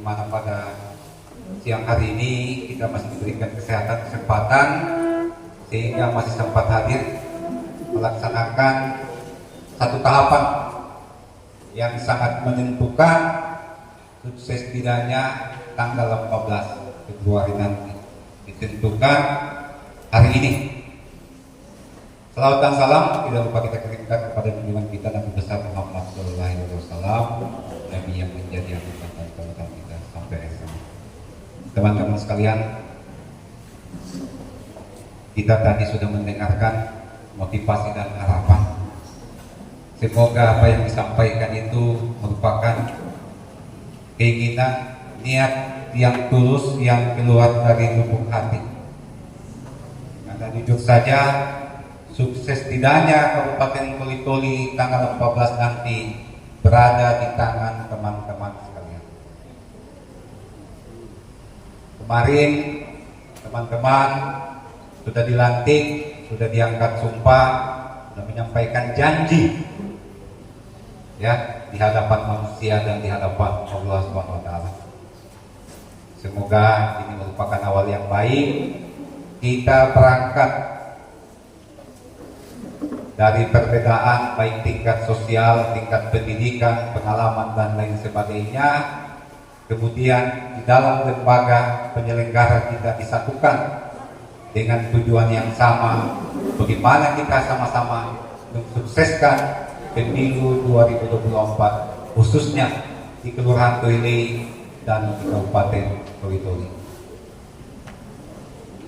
di mana pada siang hari ini kita masih diberikan kesempatan sehingga masih sempat hadir melaksanakan satu tahapan yang sangat menentukan sukses tidaknya tanggal 14 Februari nanti, ditentukan hari ini. Salawat dan salam tidak lupa kita kirimkan kepada junjungan kita Nabi besar Muhammad Sallallahu Alaihi Wasallam, Nabi yang menjadi habitat dan teladan kita sampai akhir. Teman-teman sekalian, kita tadi sudah mendengarkan motivasi dan harapan. Semoga apa yang disampaikan itu merupakan keinginan, niat yang tulus yang keluar dari lubuk hati. Karena jujur saja, sukses tidaknya Kabupaten Toli-Toli tanggal 14 nanti berada di tangan teman-teman sekalian. Kemarin teman-teman sudah dilantik, sudah diangkat sumpah, sudah menyampaikan janji ya di hadapan manusia dan di hadapan Allah Subhanahu wa taala. Semoga ini merupakan awal yang baik. Kita berangkat dari perbedaan baik tingkat sosial, tingkat pendidikan, pengalaman dan lain sebagainya. Kemudian di dalam lembaga penyelenggara kita disatukan dengan tujuan yang sama, bagaimana kita sama-sama mensukseskan pemilu 2024 khususnya di Kelurahan Toli dan di Kabupaten Toli-Toli.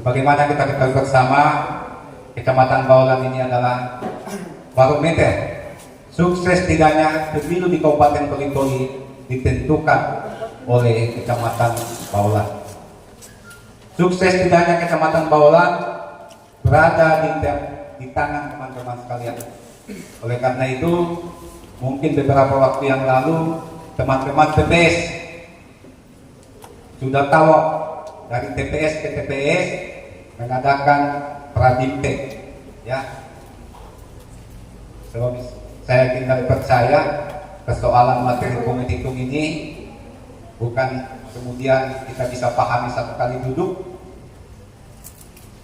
Bagaimana kita ketahui bersama, Kecamatan Baolan ini adalah barometer sukses tidaknya pemilu di Kabupaten Toli-Toli ditentukan oleh Kecamatan Baolan. Sukses tidaknya Kecamatan Baolan berada di tangan teman-teman sekalian. Oleh karena itu, mungkin beberapa waktu yang lalu teman-teman TPS sudah tahu dari TPS ke TPS mengadakan pradiptek, ya. Sebab saya tinggal percaya persoalan materi hitung ini bukan kemudian kita bisa pahami satu kali duduk.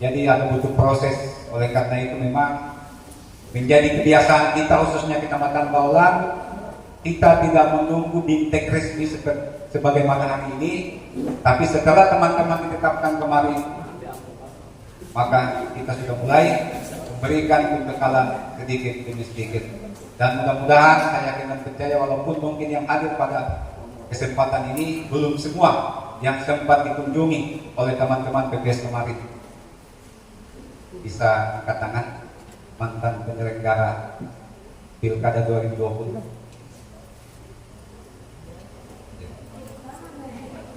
Jadi ada butuh proses. Oleh karena itu memang menjadi kebiasaan kita khususnya Kecamatan Baolan, kita tidak menunggu bimtek resmi sebagaimana hari ini, tapi setelah teman-teman ditetapkan kemarin, maka kita sudah mulai memberikan pembekalan sedikit demi sedikit. Dan mudah-mudahan saya yakin percaya walaupun mungkin yang hadir pada kesempatan ini belum semua yang sempat dikunjungi oleh teman-teman PPS kemarin bisa angkat tangan mantan penyelenggara Pilkada 2020.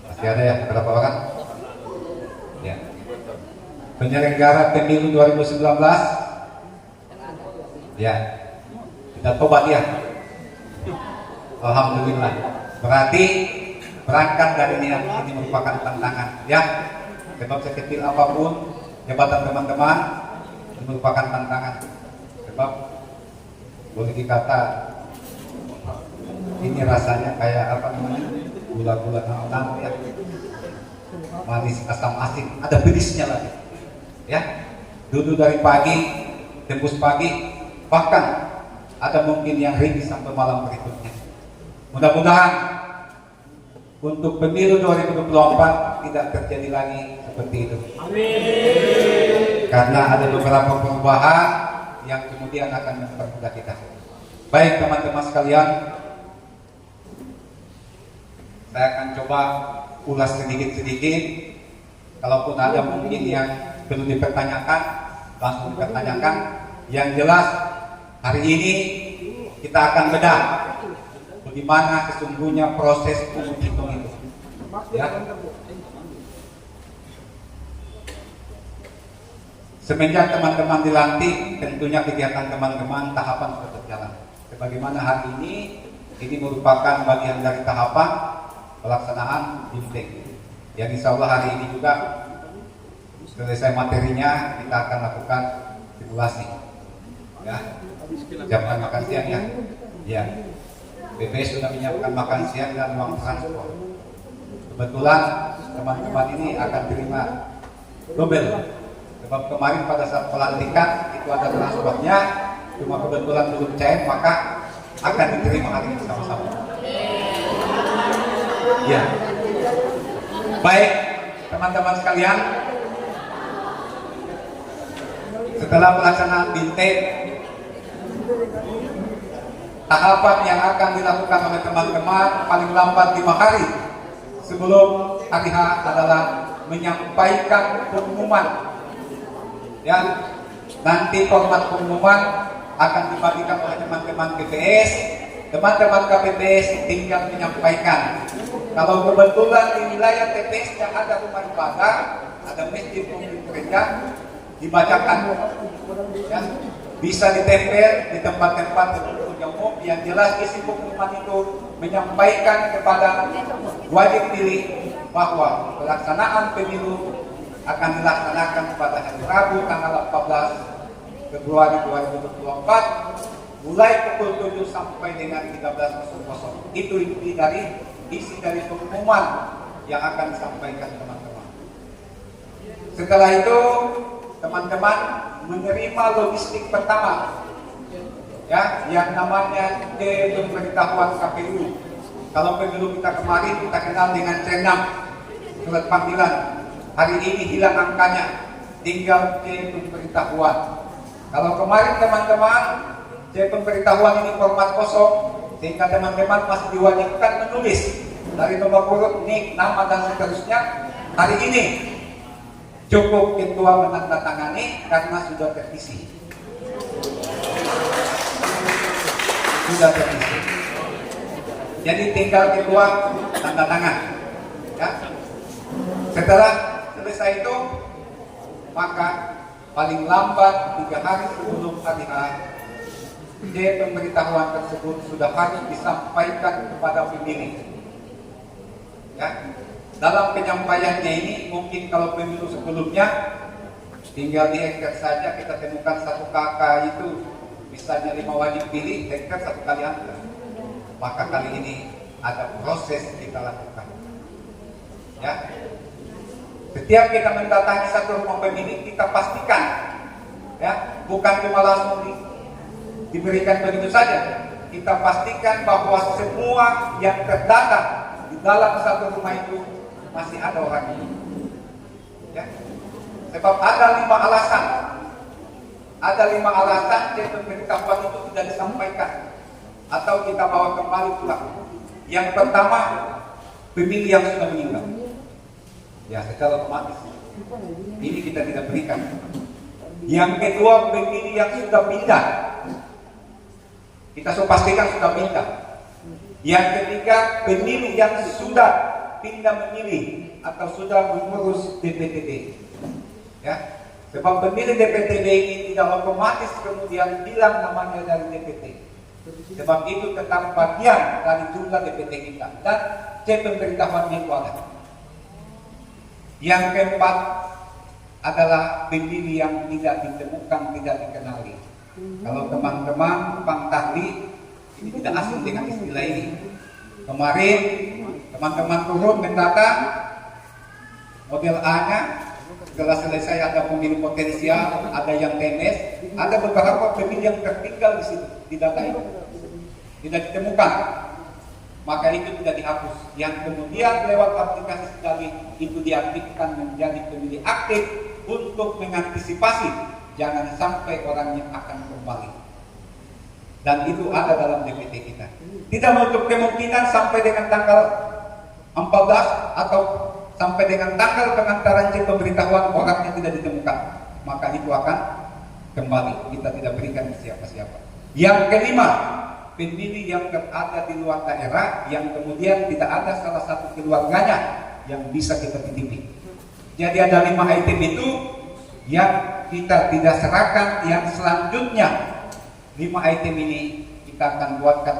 Masih ada ya berapa orang? Ya. Penyelenggara pemilu 2019. Ya. Kita tobat ya. Alhamdulillah. Berarti berangkat dari niat ini merupakan tantangan ya. Sebab sekecil apapun jabatan teman-teman merupakan tantangan. Sebab boleh dikata ini rasanya kayak apa namanya, gula-gula nang ya, manis asam asin, ada pedisnya lagi ya. Duduk dari pagi tembus pagi, bahkan ada mungkin yang rindu sampai malam berikutnya. Mudah-mudahan untuk pemilu 2024 tidak terjadi lagi seperti itu. Amin. Karena ada beberapa perubahan yang kemudian akan mempermudah kita. Baik teman-teman sekalian, saya akan coba ulas sedikit-sedikit. Kalaupun ada mungkin yang perlu dipertanyakan, langsung dipertanyakan. Yang jelas hari ini kita akan bedah bagaimana sesungguhnya proses pungut hitung itu. Ya. Semenjak teman-teman dilantik, tentunya kegiatan teman-teman tahapan sudah berjalan. Sebagaimana hari ini merupakan bagian dari tahapan pelaksanaan bimtek. Yang insya Allah hari ini juga selesai materinya kita akan lakukan simulasi. Ya, siapkan makan siang ya. Ya, BPS sudah menyiapkan makan siang dan uang transport. Kebetulan teman-teman ini akan terima double. Sebab kemarin pada saat pelantikan itu ada transportnya, cuma kebetulan belum cair, maka akan diterima hari ini sama-sama. Ya, baik teman-teman sekalian, setelah pelaksanaan bintek, tahapan yang akan dilakukan oleh teman-teman paling lambat 5 hari sebelum hari H adalah menyampaikan pengumuman. Ya, nanti format pengumuman akan dibagikan oleh teman-teman KPPS. Teman-teman KPPS tinggal menyampaikan. Kalau kebetulan di wilayah TPS yang ada rumah ibadah, ada masjid maupun gereja, dibacakan. Ya, bisa ditempel di tempat-tempat tertentu yang umum. Yang jelas isi pengumuman itu menyampaikan kepada wajib pilih bahwa pelaksanaan pemilu akan dilaksanakan pada hari Rabu tanggal 14 Februari 2024 mulai pukul 7 sampai dengan 13.00. Itu isi dari pengumuman yang akan disampaikan teman-teman. Setelah itu teman-teman menerima logistik pertama, ya, yang namanya pemberitahuan KPU. Kalau pemilu kita kemarin kita kenal dengan C6, surat panggilan. Hari ini hilang angkanya, tinggal C pemberitahuan. Kalau kemarin teman-teman C pemberitahuan ini format kosong, sehingga teman-teman masih diwajibkan menulis dari nomor urut, nik, nama dan seterusnya. Hari ini cukup ketua menandatangani karena sudah terisi. Sudah terisi. Jadi tinggal ketua tanda tangan. Ya. Setelah selesai itu, maka paling lambat 3 hari sebelum hari H, pemberitahuan tersebut sudah harus disampaikan kepada pemilih. Ya. Dalam penyampaiannya ini, mungkin kalau pemilu sebelumnya tinggal diangkat saja, kita temukan satu kakak itu misalnya 5 wajib pilih, angkat 1 kali angkat. Maka kali ini ada proses kita lakukan. Ya. Setiap kita mendatangi satu rumah pemilih, kita pastikan, ya, bukan cuma langsung diberikan begitu saja. Kita pastikan bahwa semua yang terdata di dalam satu rumah itu masih ada orang itu. Ya. Sebab ada 5 alasan. Ada 5 alasan yang pemberitahuan itu tidak disampaikan atau kita bawa kembali pulang. Yang pertama, pemilih yang sudah meninggal. Ya, secara otomatis ini kita tidak berikan. Yang kedua, pemilih yang sudah pindah. Kita sudah pastikan sudah pindah. Yang ketiga, pemilih yang sudah pindah memilih atau sudah mengurus DPTB. Ya, sebab pemilih DPTB ini tidak otomatis kemudian hilang namanya dari DPT. Sebab itu tetap bagian dari jumlah DPT kita dan C pemberitahuan itu ada. Yang keempat adalah pemilih yang tidak ditemukan, tidak dikenali. Kalau teman-teman Bang Tahli ini tidak asing dengan istilah ini. Kemarin teman-teman turun mendata model A-nya, setelah selesai ada pemilih potensial, ada yang TNS, ada beberapa pemilih yang tertinggal di situ di data itu, tidak ditemukan. Maka itu tidak dihapus. Yang kemudian lewat aplikasi sekali itu diaktifkan menjadi pemilih aktif untuk mengantisipasi jangan sampai orangnya akan kembali. Dan itu ada dalam DPT kita. Tidak menutup kemungkinan sampai dengan tanggal 14 atau sampai dengan tanggal pengantaran C pemberitahuan orangnya tidak ditemukan. Maka itu akan kembali. Kita tidak berikan ke siapa-siapa. Yang kelima, pemilih yang berada di luar daerah yang kemudian tidak ada salah satu keluarganya yang bisa kita titipi. Jadi ada 5 item itu yang kita tidak serahkan. Yang selanjutnya 5 item ini kita akan buatkan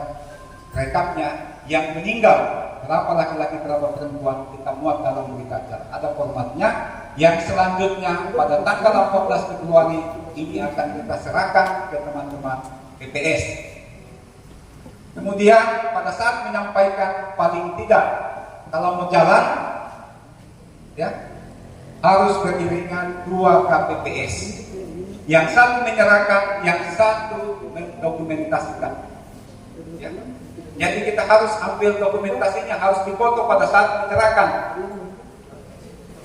rekapnya. Yang meninggal berapa laki-laki berapa perempuan kita muat dalam berita acara. Ada formatnya. Yang selanjutnya pada tanggal 14 Februari ini akan kita serahkan ke teman-teman PPS. Kemudian pada saat menyampaikan paling tidak kalau mau jalan, ya harus beriringan 2 KPPS. Yang satu menyerahkan, yang satu mendokumentasikan. Ya. Jadi kita harus ambil dokumentasinya, harus dipoto pada saat menyerahkan.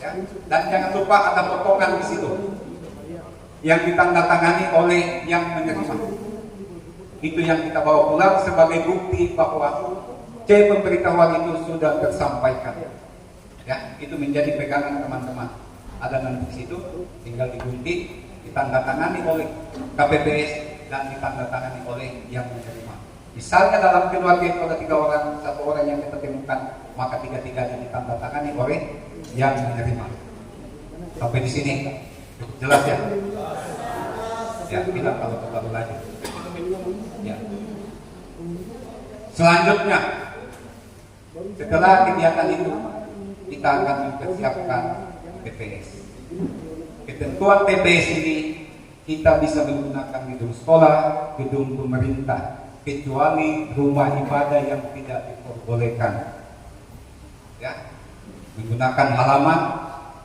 Ya. Dan jangan lupa ada potongan di situ yang ditandatangani oleh yang menerima. Itu yang kita bawa pulang sebagai bukti bahwa C pemberitahuan itu sudah tersampaikan. Ya, itu menjadi pegangan teman-teman. Ada nanti di situ, tinggal digunting, ditandatangani oleh KPPS dan ditandatangani oleh yang menerima. Misalnya dalam keluarga itu ada 3 orang, 1 orang yang kita temukan, maka 3-3 ditandatangani oleh yang menerima. Sampai di sini jelas ya? Ya, bilang kalau terlalu lanjut. Ya. Selanjutnya, setelah kegiatan itu, kita akan mempersiapkan TPS. Ketentuan TPS ini kita bisa menggunakan gedung sekolah, gedung pemerintah, kecuali rumah ibadah yang tidak diperbolehkan. Ya, menggunakan halaman.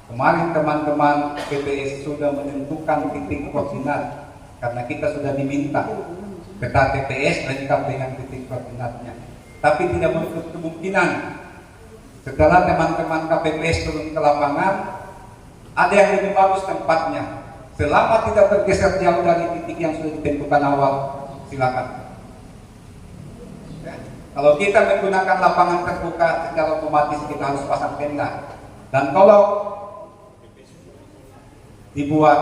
Kemarin teman-teman TPS sudah menentukan titik koordinat karena kita sudah diminta peta TPS lengkap dengan titik koordinatnya. Tapi tidak menutup kemungkinan setelah teman-teman KPPS turun ke lapangan, ada yang lebih bagus tempatnya. Selama tidak tergeser jauh dari titik yang sudah ditentukan awal, silakan. Ya. Kalau kita menggunakan lapangan terbuka, secara otomatis kita harus pasang tenda. Dan kalau dibuat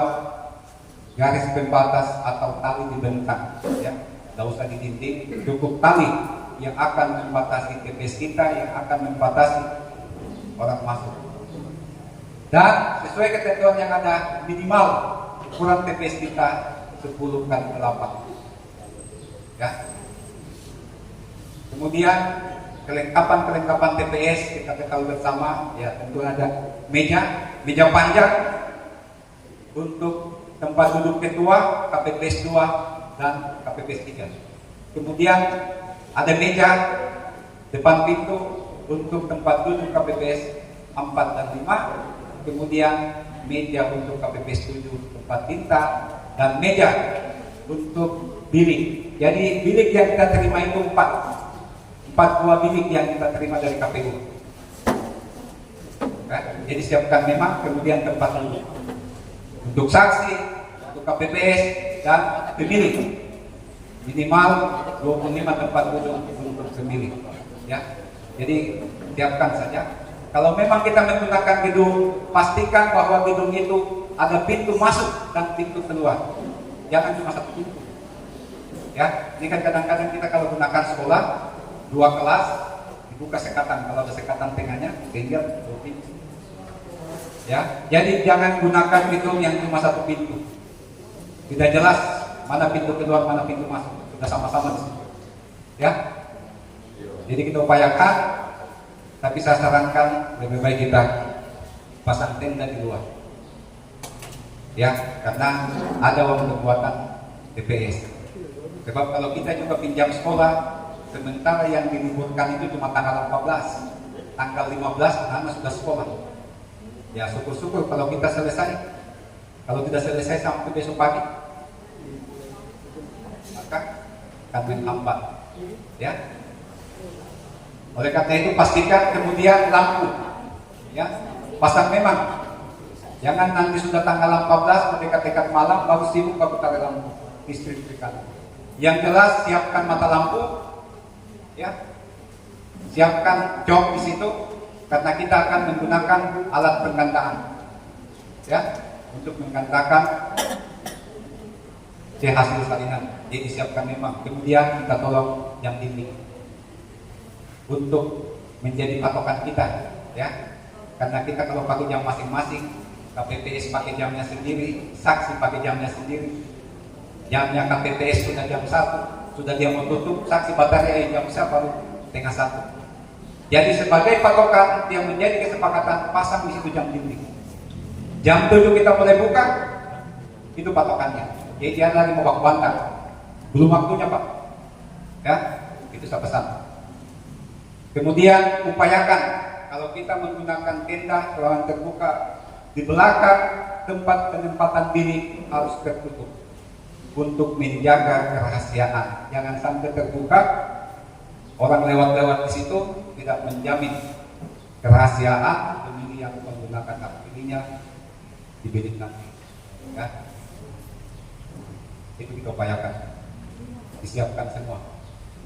garis pembatas atau tali dibentang, ya, tidak usah di dinding, cukup tali yang akan membatasi TPS kita, yang akan membatasi orang masuk. Dan sesuai ketentuan yang ada, minimal ukuran TPS kita 10 kali 8. Ya. Kemudian kelengkapan TPS kita ketahui bersama, ya tentu ada meja panjang untuk tempat duduk ketua, KPPS 2 dan KPPS 3. Kemudian ada meja depan pintu untuk tempat duduk KPPS 4 dan 5. Kemudian meja untuk KPPS 7 tempat tinta dan meja untuk bilik. Jadi bilik yang kita terima itu 4 buah bilik yang kita terima dari KPU. Jadi siapkan memang, kemudian tempat duduk untuk saksi, untuk KPPS dan pemilik. Minimal 25 tempat duduk untuk pemilik. Ya. Jadi siapkan saja. Kalau memang kita menggunakan gedung, pastikan bahwa gedung itu ada pintu masuk dan pintu keluar. Jangan cuma 1 pintu. Ya, ini kan kadang-kadang kita kalau gunakan sekolah 2 kelas dibuka sekatan. Kalau ada sekatan tengahnya, tinggal 2 pintu. Ya, jadi jangan gunakan gedung yang cuma 1 pintu. Tidak jelas mana pintu keluar, mana pintu masuk. Sudah sama-sama di situ. Ya. Jadi kita upayakan, tapi saya sarankan lebih baik kita pasang tenda di luar. Ya, karena ada uang pembuatan TPS. Sebab kalau kita juga pinjam sekolah, sementara yang diliburkan itu cuma tanggal 14, tanggal 15 anak sudah sekolah. Ya syukur-syukur kalau kita selesai. Kalau tidak selesai sampai besok pagi, maka akan menghambat. Ya. Oleh karena itu pastikan kemudian lampu, ya pasang memang. Jangan nanti sudah tanggal 14 mendekat-dekat malam baru sibuk baru taruh lampu listrikan. Yang jelas siapkan mata lampu, ya, siapkan jok di situ karena kita akan menggunakan alat penggandaan, ya, untuk menggandakan hasil salinan. Jadi siapkan memang. Kemudian kita tolong yang dinding untuk menjadi patokan kita, ya, karena kita kalau pakai jam masing-masing, KPPS pakai jamnya sendiri, saksi pakai jamnya sendiri. Jamnya KPPS sudah jam 1, sudah dia mau tutup, saksi baterai jam baru tengah 1. Jadi sebagai patokan yang menjadi kesepakatan, pasang di situ jam dinding. Jam 7 kita boleh buka, itu patokannya. Jadi dia lagi mau baku bantah, belum waktunya Pak. Ya, itu saya pesan. Kemudian upayakan kalau kita menggunakan tenda ruangan terbuka, di belakang tempat penempatan bilik harus tertutup untuk menjaga kerahasiaan. Jangan sampai terbuka, orang lewat-lewat di situ tidak menjamin kerahasiaan pemilih yang menggunakan hak pilihnya di bilik nanti. Ya. Itu kita upayakan, disiapkan semua.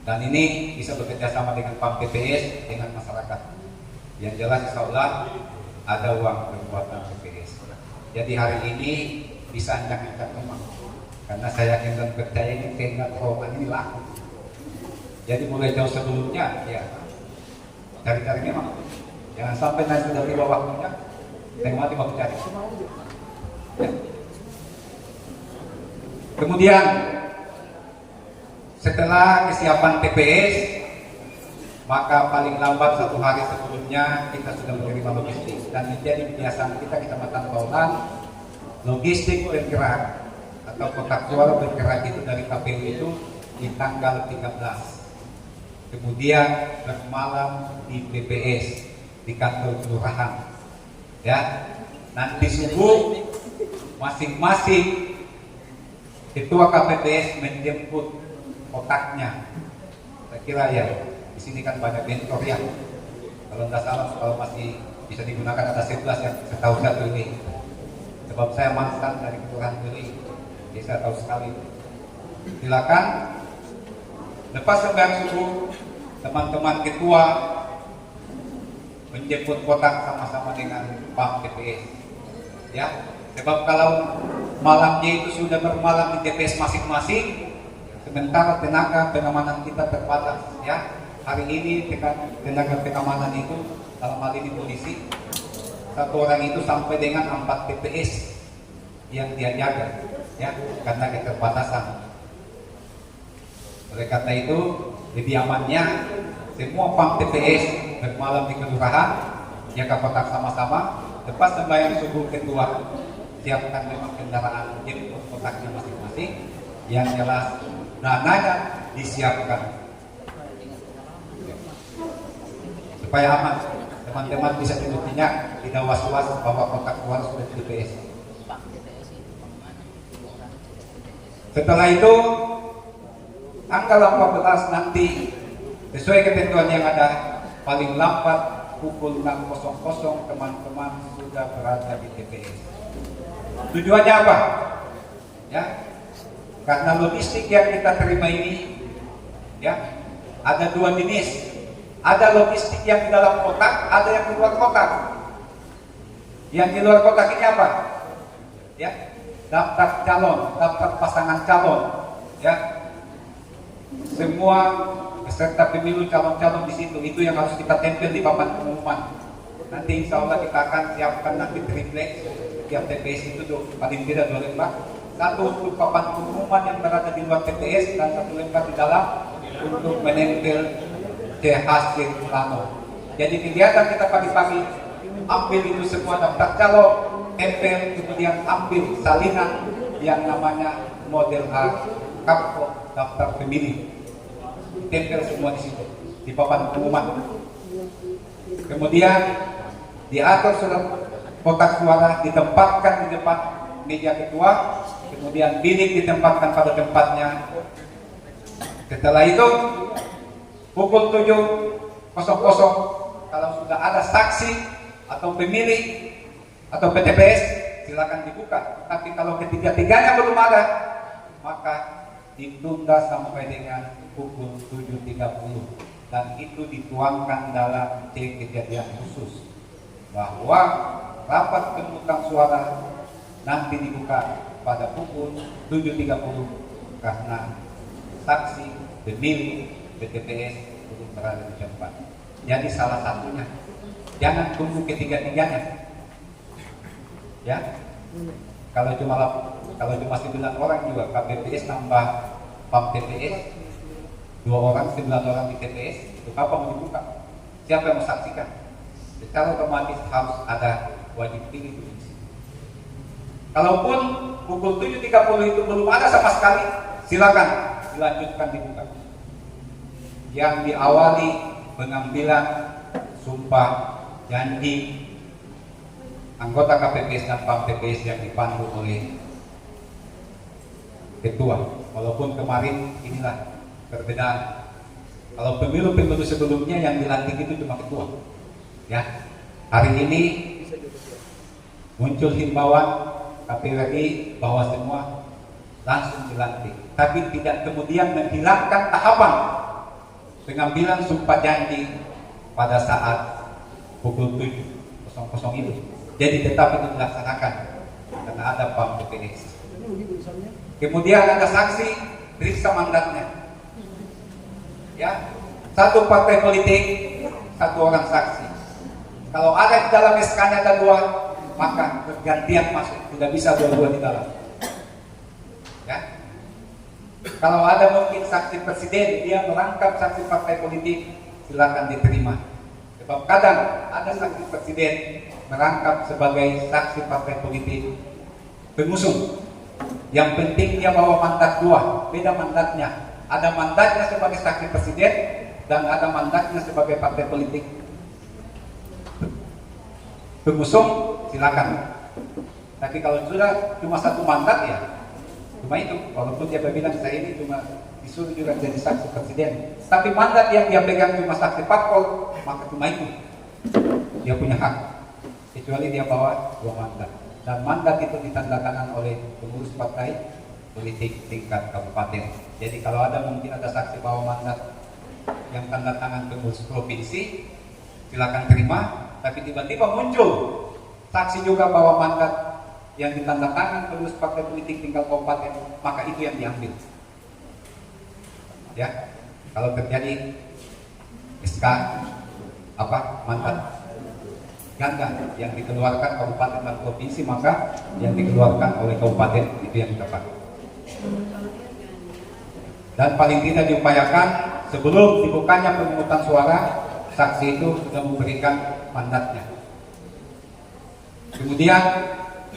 Dan ini bisa bekerja sama dengan PAM PPS, dengan masyarakat. Yang jelas insya Allah ada uang perbuatan PPS. Jadi hari ini bisa ancang-ancang memang, karena saya yakin dan percaya ini tenda terowongan ini laku. Jadi mulai jauh sebelumnya ya cari-cari memang. Jangan sampai nanti sudah tiba waktunya saya mati mau cari. Ya. Kemudian setelah kesiapan TPS, maka paling lambat 1 hari sebelumnya kita sudah menerima logistik, dan menjadi kebiasaan kita Kecamatan Baulan, logistik bergerak atau kotak suara bergerak itu dari KPU itu di tanggal 13. Kemudian bermalam di PPS di kantor kelurahan. Ya, nanti subuh masing-masing ketua KPPS menjemput kotaknya. Saya kira ya, di sini kan banyak bentor ya. Kalau tidak salah, kalau masih bisa digunakan ada 11 ya, setahu saya ini. Sebab saya mantan dari kelurahan Beli, jadi saya tahu sekali. Silakan lepas sembahyang subuh, teman-teman ketua menjemput kotak sama-sama dengan PAM TPS. Ya, sebab kalau malamnya itu sudah bermalam di TPS masing-masing, sementara tenaga pengamanan kita terbatas. Ya, hari ini tenaga pengamanan itu dalam hal ini polisi, 1 orang itu sampai dengan 4 TPS yang dia jaga, ya, karena keterbatasan. Oleh karena itu, lebih amannya semua PAM TPS bermalam di kelurahan, jaga kotak sama-sama. Lepas sembahyang subuh ketua, siapkan memang kendaraan jemput kotaknya masing-masing. Yang jelas dananya disiapkan supaya aman, teman-teman bisa duduknya, tidak was-was bahwa kotak suara sudah di TPS. Setelah itu tanggal 14 nanti sesuai ketentuan yang ada, paling lambat pukul 6.00 teman-teman sudah berada di TPS. Tujuannya apa? Ya, karena logistik yang kita terima ini, ya, ada 2 jenis. Ada logistik yang di dalam kotak, ada yang di luar kotak. Yang di luar kotak ini apa? Ya, daftar calon, daftar pasangan calon, ya. Semua peserta pemilu calon-calon di situ, itu yang harus kita tempel di papan pengumuman. Nanti insya Allah kita akan siapkan nanti triplex tiap TPS itu paling tidak 2 lembar. Satu untuk papan pengumuman yang berada di luar TPS dan 1 lembar di dalam untuk menempel ke hasil plano. Jadi kegiatan kita pagi-pagi ambil itu semua daftar calon, tempel, kemudian ambil salinan yang namanya model A, kapko, daftar pemilih. Tempel semua di situ di papan pengumuman. Kemudian diatur surat kotak suara ditempatkan di depan meja ketua, kemudian bilik ditempatkan pada tempatnya. Setelah itu pukul 7.00 kalau sudah ada saksi atau pemilih atau PTPS silakan dibuka. Tapi kalau ketiga-tiganya belum ada, maka ditunda sampai dengan pukul 7.30, dan itu dituangkan dalam C kejadian khusus bahwa rapat pemungutan suara nanti dibuka pada pukul 7.30 karena saksi pemilih PTPS belum berada di tempat. Jadi salah satunya jangan tunggu ketiga-tiganya, ya. Kalau cuma 9 orang juga KPPS tambah PAM TPS 2 orang, 9 orang di TPS, itu kapan mau dibuka? Siapa yang mensaksikan? Secara otomatis harus ada wajib pilih di situ. Kalaupun pukul 7.30 itu belum ada sama sekali, silakan dilanjutkan dibuka. Yang diawali pengambilan sumpah janji anggota KPPS dan PAM PPS yang dipandu oleh ketua. Walaupun kemarin inilah perbedaan. Kalau pemilu-pemilu sebelumnya yang dilantik itu cuma ketua. Ya, hari ini muncul himbauan KPRI bahwa semua langsung dilantik, tapi tidak kemudian menghilangkan tahapan pengambilan sumpah janji pada saat pukul 7.00 itu. Jadi tetap itu dilaksanakan karena ada PAM PPS. Kemudian ada saksi, periksa mandatnya. Ya, satu partai politik, satu orang saksi. Kalau ada di dalam SK-nya ada dua, maka bergantian masuk, tidak bisa dua-dua di dalam. Ya. Kalau ada mungkin saksi presiden, dia merangkap saksi partai politik, silakan diterima. Sebab kadang ada saksi presiden merangkap sebagai saksi partai politik pengusung. Yang penting dia bawa mandat dua, beda mandatnya. Ada mandatnya sebagai saksi presiden dan ada mandatnya sebagai partai politik pengusung, silakan. Tapi kalau sudah cuma satu mandat ya cuma itu. Walaupun dia bilang saya ini cuma disuruh juga jadi saksi presiden, tapi mandat yang dia pegang cuma saksi parpol, maka cuma itu dia punya hak, kecuali dia bawa dua mandat. Dan mandat itu ditandatangan oleh pengurus partai politik tingkat kabupaten. Jadi kalau ada mungkin ada saksi bawa mandat yang tanda tangan pengurus provinsi, silakan terima. Tapi tiba-tiba muncul saksi juga bawa mandat yang ditandatangan pengurus partai politik tingkat kabupaten, maka itu yang diambil. Ya, kalau terjadi SK mandat ganda yang dikeluarkan kabupaten dan provinsi, maka yang dikeluarkan oleh kabupaten itu yang kita pakai. Dan paling tidak diupayakan sebelum dibukanya pemungutan suara, saksi itu sudah memberikan mandatnya. Kemudian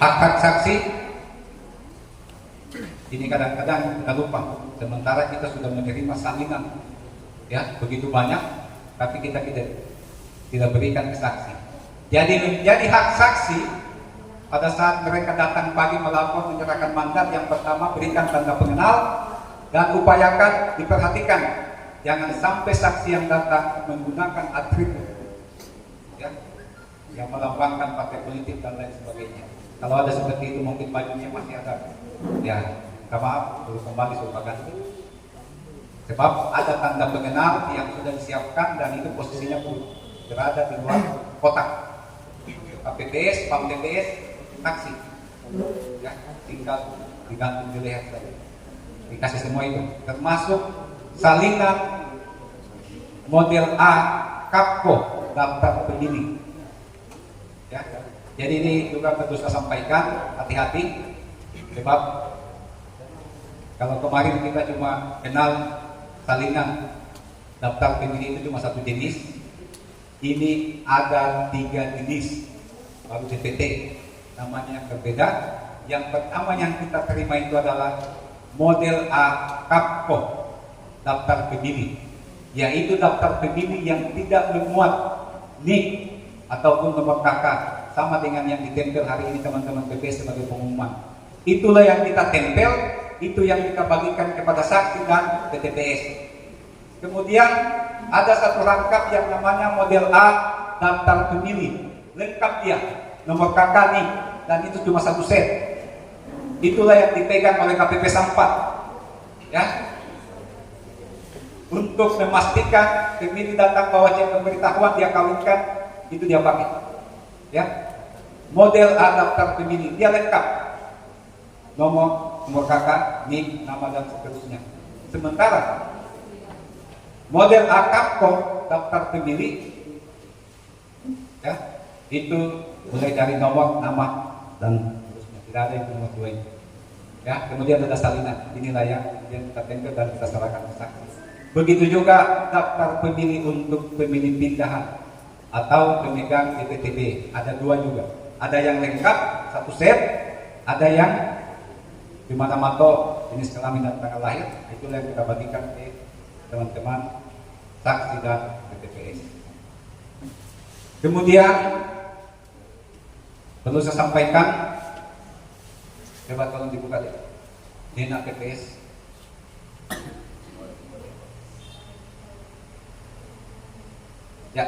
hak-hak saksi ini kadang-kadang kita lupa, sementara kita sudah menerima salinan ya begitu banyak, tapi kita tidak berikan ke saksi. Jadi menjadi hak saksi pada saat mereka datang pagi melapor menyerahkan mandat, yang pertama berikan tanda pengenal dan upayakan diperhatikan jangan sampai saksi yang datang menggunakan atribut ya, yang melambangkan partai politik dan lain sebagainya. Kalau ada seperti itu mungkin bajunya masih ada ya, maaf perlu kembali suruh ganti. Sebab ada tanda pengenal yang sudah disiapkan dan itu posisinya berada di luar kotak. KPPS, PAM PPS, taksi, ya, tinggal digantung di leher saja. Dikasih semua itu, termasuk salinan model A Kapko daftar pemilih. Ya, jadi ini juga perlu saya sampaikan, hati-hati, sebab kalau kemarin kita cuma kenal salinan daftar pemilih itu cuma satu jenis, ini ada 3 jenis. Baru DPT namanya yang berbeda. Yang pertama yang kita terima itu adalah model A Kapko daftar pemilih, yaitu daftar pemilih yang tidak memuat NIK ataupun nomor KK, sama dengan yang ditempel hari ini teman-teman PPS sebagai pengumuman. Itulah yang kita tempel, itu yang kita bagikan kepada saksi dan PTPS. Kemudian ada satu rangkap yang namanya model A daftar pemilih, lengkap dia, nomor KK nih, dan itu cuma satu set. Itulah yang dipegang oleh KPPS 4 ya, untuk memastikan pemilih datang bawa cek pemberitahuan, dia kawinkan, itu dia pakai ya. Model A daftar pemilih, dia lengkap, nomor KK, NIK, nama dan seterusnya. Sementara model A Kapko daftar pemilih ya, itu mulai dari nomor, nama dan seterusnya, tidak ada yang nomor 2 ya. Kemudian ada salinan, inilah yang kita tempel dan kita serahkan ke saksi. Begitu juga daftar pemilih untuk pemilih pindahan atau pemegang DPTB, ada 2 juga. Ada yang lengkap satu set, ada yang di mana jenis kelamin dan tanggal lahir. Itulah yang kita bagikan ke teman-teman saksi dan PTPS. Kemudian perlu saya sampaikan, coba tolong dibuka deh, Dena TPS. Ya,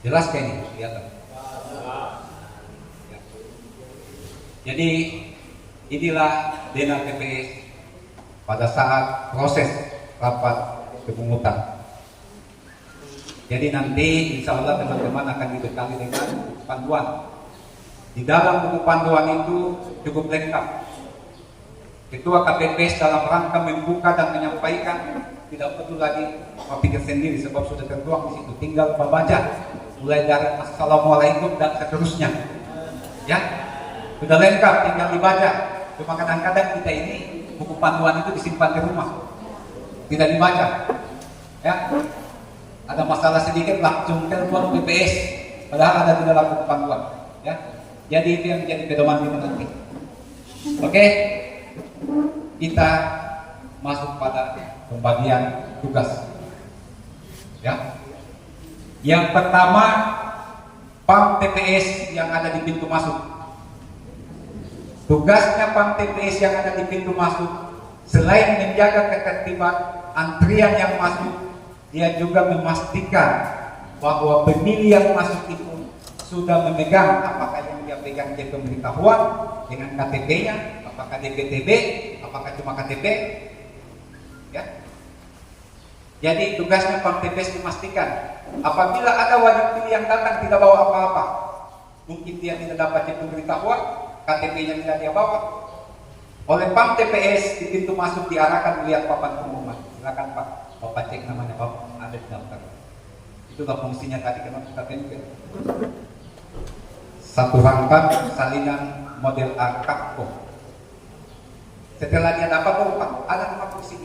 jelas kayak ini, kelihatan. Ya. Jadi inilah Dena TPS pada saat proses rapat pemungutan. Jadi nanti insya Allah teman-teman akan dibekali dengan buku panduan. Di dalam buku panduan itu cukup lengkap. Ketua KPPS dalam rangka membuka dan menyampaikan, tidak perlu lagi berpikir sendiri sebab sudah tertuang di situ. Tinggal membaca mulai dari Assalamualaikum dan seterusnya. Ya, sudah lengkap, tinggal dibaca. Cuma kadang-kadang kita ini buku panduan itu disimpan di rumah, tidak dibaca. Ya. Ada masalah sedikit langsung telepon BPS, padahal ada di dalam buku panduan. Ya, jadi itu yang menjadi pedoman kita nanti. Oke, kita masuk pada pembagian tugas. Ya, yang pertama PAM TPS yang ada di pintu masuk. Tugasnya PAM TPS yang ada di pintu masuk selain menjaga ketertiban antrian yang masuk, dia juga memastikan bahwa pemilih yang masuk itu sudah memegang, apakah yang dia pegang dia pemberitahuan dengan KTP-nya, apakah DPTB, apakah cuma KTP, ya. Jadi tugasnya PAM TPS memastikan apabila ada wajib pilih yang datang tidak bawa apa-apa, mungkin dia tidak dapat pemberitahuan, KTP-nya tidak dia bawa. Oleh PAM TPS di pintu masuk diarahkan melihat papan pengumuman. Silakan Pak, Bapak cek namanya Bapak ada di daftar. Itulah fungsinya tadi kenapa kita tempel. Satu rangkap salinan model A Kapko. Setelah dia dapat, oh Pak, ada nama fungsi.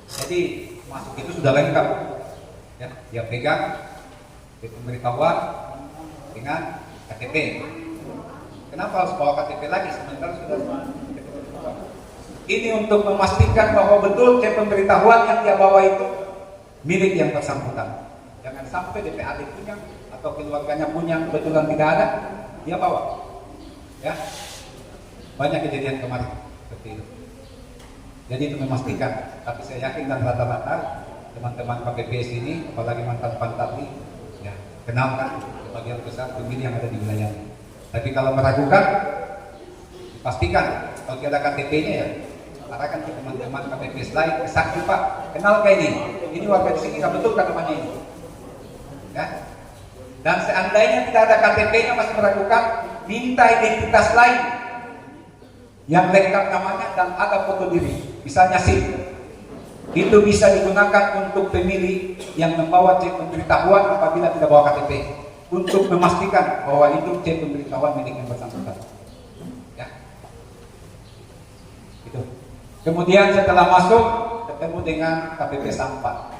Jadi masuk itu sudah lengkap. Ya, dia pegang pemberitahuan dengan KTP. Kenapa harus bawa KTP lagi? Sementara sudah. Ini untuk memastikan bahwa betul pemberitahuan yang dia bawa itu milik yang bersangkutan. Jangan sampai DPAD punya atau keluarganya punya kebetulan tidak ada, dia bawa. Ya, banyak kejadian kemarin seperti itu. Jadi itu memastikan. Tapi saya yakin dan rata-rata teman-teman KPPS ini, apalagi mantan Pantati, ya kenalkan sebagian besar pemilih yang ada di wilayah ini. Tapi kalau meragukan, pastikan kalau tidak ada KTP-nya ya, arahkan ke teman-teman KPPS lain, saksi Pak, kenal kayak ini warga di sini, betul kan namanya ini. Ya. Dan seandainya tidak ada KTP-nya masih meragukan, minta identitas lain yang lengkap namanya dan ada foto diri, misalnya SIM. Itu bisa digunakan untuk pemilih yang membawa cek pemberitahuan apabila tidak bawa KTP, untuk memastikan bahwa itu cek pemberitahuan milik yang bersangkutan. Ya. Itu. Kemudian setelah masuk ketemu dengan KPP Sampat.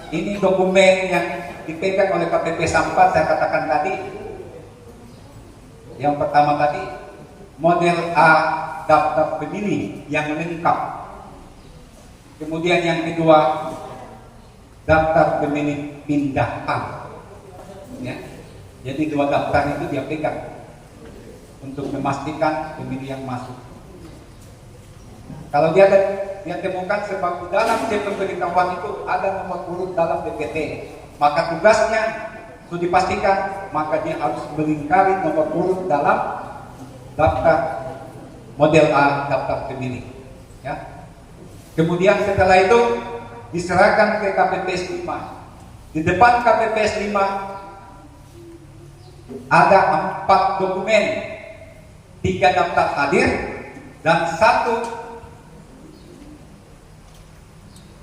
Ini dokumen yang dipegang oleh KPP Sampat, saya katakan tadi. Yang pertama tadi model A daftar pemilih yang lengkap. Kemudian yang kedua daftar pemilih pindahan. Ya. Jadi dua daftar itu dia pegang untuk memastikan pemilih yang masuk. Kalau dia temukan sebab dalam cek pemberitahuan itu ada nomor urut dalam DPT, maka tugasnya itu dipastikan, maka dia harus melingkari nomor urut dalam daftar model A daftar pemilih. Ya. Kemudian setelah itu diserahkan ke KPPS 5. Di depan KPPS 5 ada 4 dokumen, 3 daftar hadir dan 1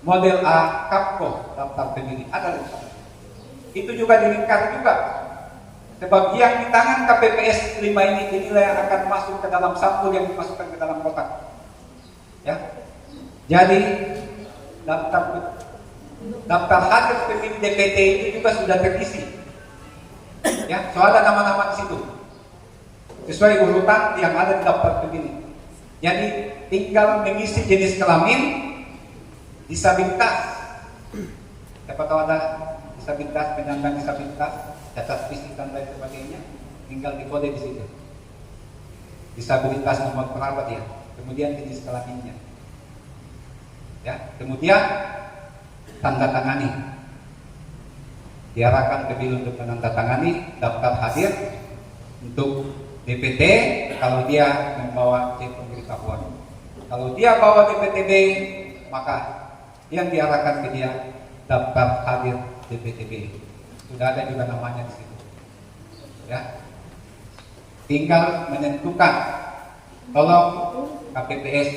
model A Kapko daftar pemilih. Ada lengkap. Itu juga dilingkar juga. Sebab yang di tangan KPPS 5 ini inilah yang akan masuk ke dalam sampul yang dimasukkan ke dalam kotak. Ya. Jadi daftar hadir pemilih DPT itu juga sudah terisi. Ya, soal ada nama-nama di situ. Sesuai urutan yang ada di daftar pemilih. Jadi tinggal mengisi jenis kelamin, Disabilitas, siapa tahu ada disabilitas, penyandang disabilitas, cacat fisik dan lain sebagainya, tinggal dikode di situ. Disabilitas nomor perawat ya, kemudian jenis kelaminnya, ya, kemudian tanda tangani, diarahkan ke bill untuk menandatangani daftar hadir untuk DPT kalau dia membawa C pemberitahuan. Kalau dia bawa DPTB, maka yang diarahkan ke dia daftar hadir DPTB. Sudah ada juga namanya di situ. Ya. Tinggal menentukan. Tolong KPPS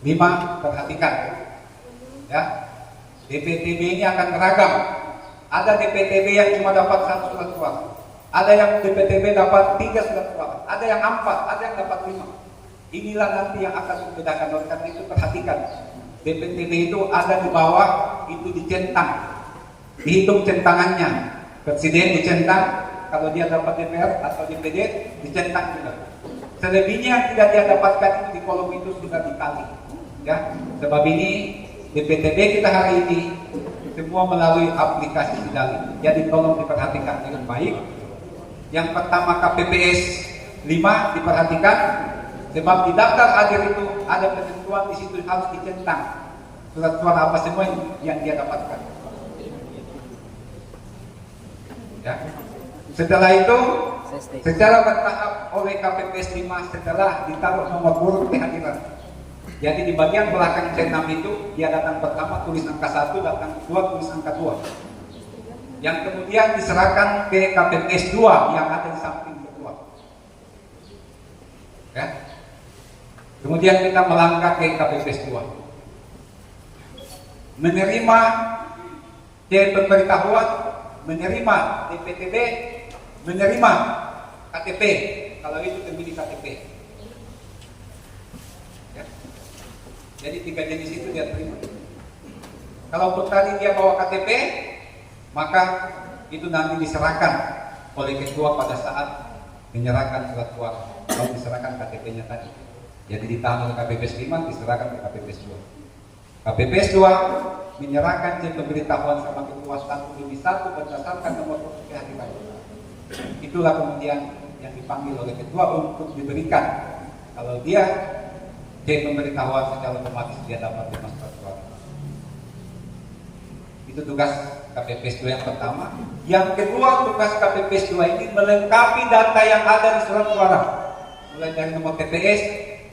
5 perhatikan. Ya. DPTB ini akan beragam. Ada DPTB yang cuma dapat 1 surat suara. Ada yang DPTB dapat 3 surat suara. Ada yang 4, ada yang dapat 5. Inilah nanti yang akan membedakan. Oleh karena itu perhatikan. DPTB itu ada di bawah, itu dicentang. Dihitung centangannya. Presiden dicentang, kalau dia dapat DPR atau DPD dicentang juga. Selebihnya yang tidak dia dapatkan itu di kolom itu sudah dikali. Ya, sebab ini DPTB kita hari ini semua melalui aplikasi Sidali. Jadi tolong diperhatikan dengan baik. Yang pertama KPPS 5 diperhatikan, sebab di daftar hadir itu ada ketentuan di situ harus dicentang surat suara apa semua yang dia dapatkan. Ya. Setelah itu secara bertahap oleh KPPS 5 setelah ditaruh nomor urut kehadiran. Jadi di bagian belakang C6 itu dia datang pertama tulis angka 1, datang kedua tulis angka 2. Yang kemudian diserahkan ke KPPS 2 yang ada di samping ketua. Ya. Kemudian kita melangkah ke KPPS 2. Menerima C pemberitahuan, menerima DPTB, menerima KTP. Kalau itu terpilih KTP. Ya. Jadi 3 jenis itu dia terima. Kalau tadi dia bawa KTP, maka itu nanti diserahkan oleh ketua pada saat menyerahkan surat suara. Kalau diserahkan KTP-nya tadi. Jadi ditahan oleh KPPS 5, diserahkan ke KPPS 2. KPPS 2 menyerahkan C pemberitahuan sama ketua 1 berdasarkan nomor urut kehadiran. Itulah kemudian yang dipanggil oleh ketua untuk diberikan. Kalau dia C pemberitahuan secara otomatis dia dapat 5 surat suara. Itu tugas KPPS 2 yang pertama. Yang kedua, tugas KPPS 2 ini melengkapi data yang ada di surat suara. Mulai dari nomor TPS,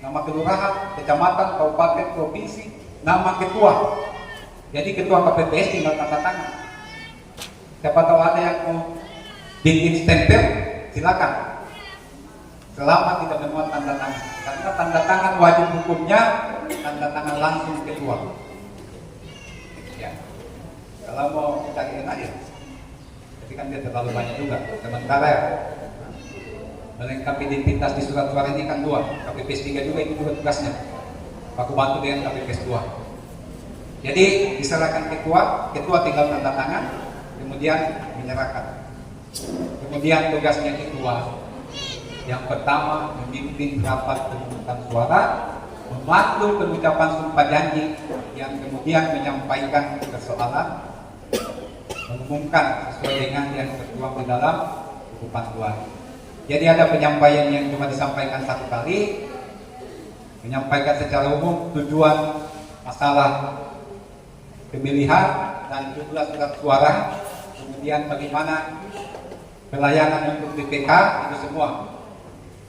nama kelurahan, kecamatan, kabupaten, provinsi, nama ketua. Jadi ketua KPPS tinggal tanda tangan. Siapa tahu ada yang mau bikin stempel, silakan. Selama tidak memuat tanda tangan. Karena tanda tangan wajib hukumnya tanda tangan langsung ketua. Ya. Kalau mau cariin aja, tapi kan dia terlalu banyak juga. Sementara melengkapi identitas di surat suara ini kan 2. KPPS 3 juga itu juga tugasnya. Aku bantu dengan KPPS 2. Jadi diserahkan ketua tinggal tanda tangan, kemudian menyerahkan. Kemudian tugasnya ketua yang pertama memimpin rapat pemungutan suara, memandu pengucapan sumpah janji, yang kemudian menyampaikan persoalan, mengumumkan sesuai dengan yang tertuang di dalam buku panduan. Jadi ada penyampaian yang cuma disampaikan 1 kali, menyampaikan secara umum tujuan masalah pemilihan dan jumlah surat suara, kemudian bagaimana pelayanan untuk BPK, itu semua.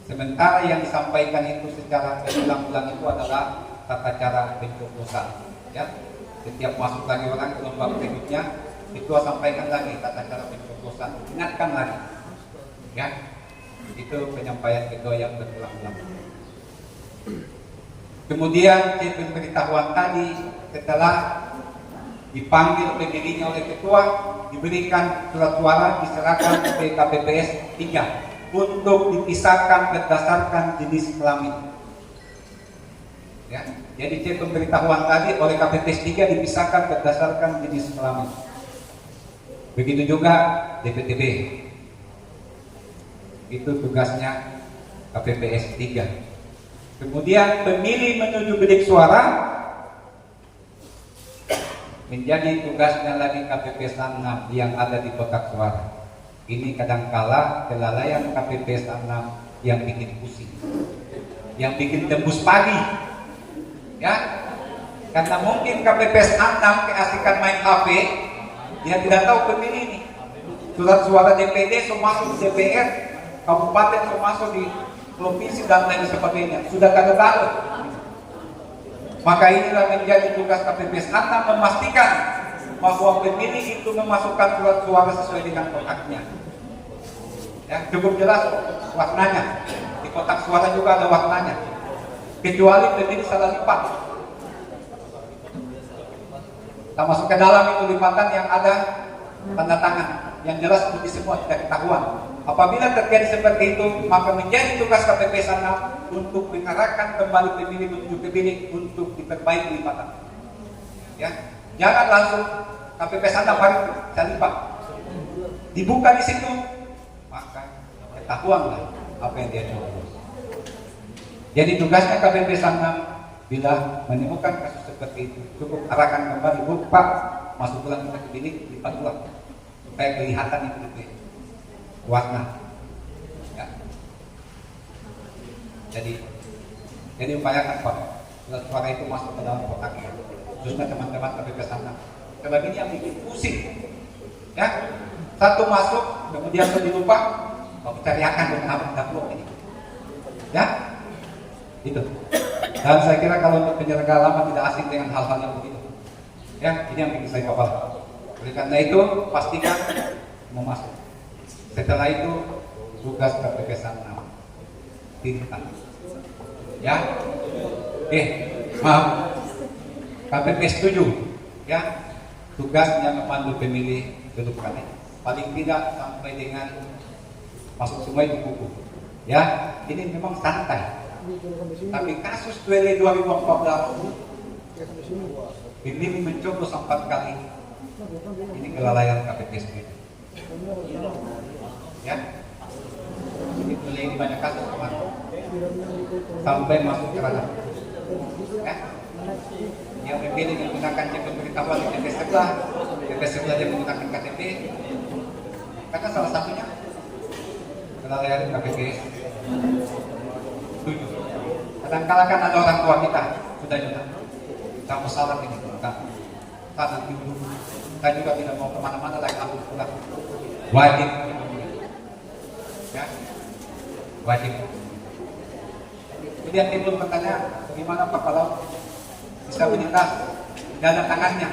Sementara yang disampaikan itu secara berulang-ulang itu adalah tata cara pencoblosan. Ya, setiap masuk lagi orang ke lomba berikutnya, ketua sampaikan lagi tata cara pencoblosan, ingatkan lagi. Ya, itu penyampaian ketua yang berulang-ulang. Kemudian pemberitahuan tadi setelah dipanggil pemilihnya oleh ketua, diberikan surat suara, diserahkan ke KPPS 3 untuk dipisahkan berdasarkan jenis kelamin. Ya, jadi C pemberitahuan tadi oleh KPPS 3 dipisahkan berdasarkan jenis kelamin. Begitu juga DPTB. Itu tugasnya KPPS 3. Kemudian pemilih menuju bilik suara menjadi tugasnya lagi KPPS 6 yang ada di kotak suara. Ini kadangkala kelalaian KPPS 6 yang bikin pusing, yang bikin tembus pagi, ya. Karena mungkin KPPS 6 keasikan main HP, dia tidak tahu pemilih ini. Surat suara DPD so masuk di DPR, kabupaten so masuk di provinsi dan lain sebagainya, sudah kada tahu. Maka inilah menjadi tugas KPPS 6 memastikan bahwa pemilih itu memasukkan surat suara sesuai dengan kotaknya. Ya, cukup jelas warnanya. Di kotak suara juga ada warnanya. Kecuali pemilih salah lipat. Kita masuk ke dalam itu lipatan yang ada tanda tangan. Yang jelas itu semua tidak ketahuan. Apabila terjadi seperti itu, maka menjadi tugas KPPS 6 untuk mengarahkan kembali pemilih menuju pemilih untuk diperbaiki lipatan. Ya, jangan langsung KPPS 6 hari saya lipat. Dibuka di situ, maka ketahuanlah apa yang dia coba. Jadi tugasnya KPPS 6 bila menemukan kasus seperti itu, cukup arahkan kembali, Pak, masuk ulang kita ke bilik, lipat ulang supaya kelihatan itu warna, ya. Jadi upayakan Pak, surat suara itu masuk ke dalam kotak, khususnya teman-teman KPPS 6. Sebab ini yang bikin pusing, ya. Satu masuk, kemudian lupa, mau teriakan dengan apa dapur ini, ya. Itu. Dan saya kira kalau untuk penyelenggara lama tidak asing dengan hal-hal yang begitu, ya. Ini yang bikin saya kepala. Oleh karena itu pastikan mau masuk. Setelah itu tugas KPPS 6 tinta, ya. Maaf, KPPS 7, ya, tugasnya memandu pemilih duduk kanan. Paling tidak sampai dengan masuk semua itu buku, ya. Ini memang santai. Tapi kasus Twele 2014 ini mencoblos 4 kali. Ini kelalaian KPPS 7. Ya, ini boleh di banyak kasus kemarin sampai masuk ke ranah, ya. Yang memilih menggunakan chip pemberitahuan di TPS sebelah dia menggunakan KTP, karena salah satunya kelalaian KPPS 7. Kadang-kala kan ada orang tua kita sudah juga kamu salah ini, bukan nanti dulu. Kita juga tidak mau kemana-mana lagi, aku pulang. Wajib, ya, wajib. Kemudian timbul pertanyaan, bagaimana Pak kalau bisa melintas tidak ada tangannya?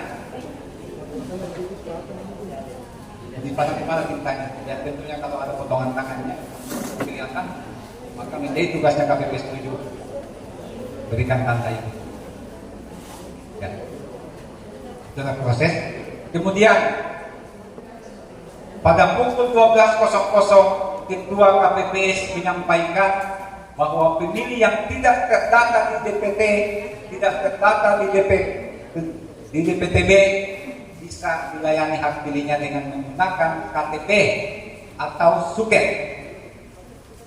Jadi pada tintanya, ya tentunya kalau ada potongan tangannya kelihatan, maka menjadi tugasnya KPPS 7 berikan tanda itu. Ya, dalam proses. Kemudian pada pukul 12.00 Ketua KPPS menyampaikan bahwa pemilih yang tidak terdata di DPT, tidak terdata di DPTB bisa dilayani hak pilihnya dengan menggunakan KTP atau suket.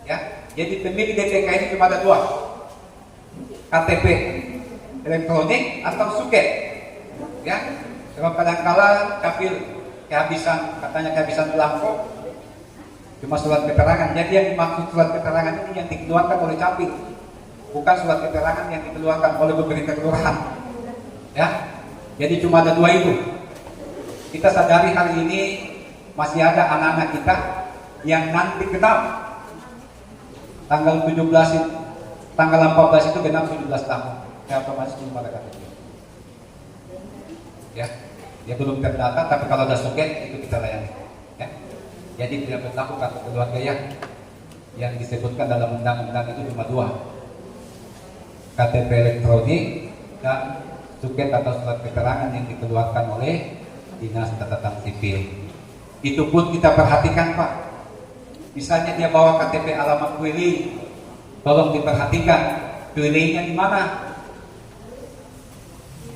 Ya, jadi pemilih DPK ini cuma ada 2, KTP elektronik atau suket. Ya, sebab kadang-kala kapil katanya kehabisan belangko, cuma surat keterangan. Jadi yang dimaksud surat keterangan ini yang dikeluarkan oleh capil, bukan surat keterangan yang dikeluarkan oleh pemerintah kelurahan. Ya, jadi cuma ada 2 itu. Kita sadari hari ini masih ada anak-anak kita yang nanti genap tanggal 14 itu genap 17 tahun. Ya, otomatis belum pada KTP. Ya, dia belum terdata, tapi kalau ada suket itu kita layani. Ya. Jadi tidak berlaku kartu keluarga yang disebutkan dalam undang-undang itu cuma 2, KTP elektronik dan suket atau surat keterangan yang dikeluarkan oleh Dinas Catatan Sipil. Itu pun kita perhatikan Pak. Misalnya dia bawa KTP alamat Twele, tolong diperhatikan Twele-nya di mana?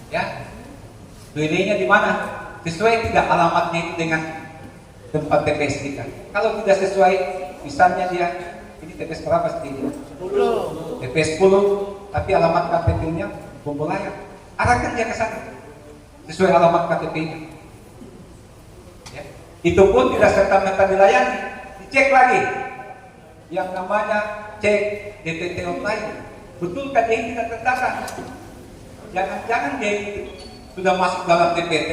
Ya, Twele-nya di mana? Sesuai tidak alamatnya itu dengan tempat TPS kita. Kalau tidak sesuai, misalnya dia ini TPS berapa sih? 10. TPS 10, tapi alamat KTP-nya Bombolayan. Arahkan dia ke sana. sesuai alamat KTP. Ya. Itu pun tidak serta-merta dilayani, dicek lagi yang namanya cek DPT online. Betulkah dia tidak terdata? Jangan-jangan dia sudah masuk dalam DPT,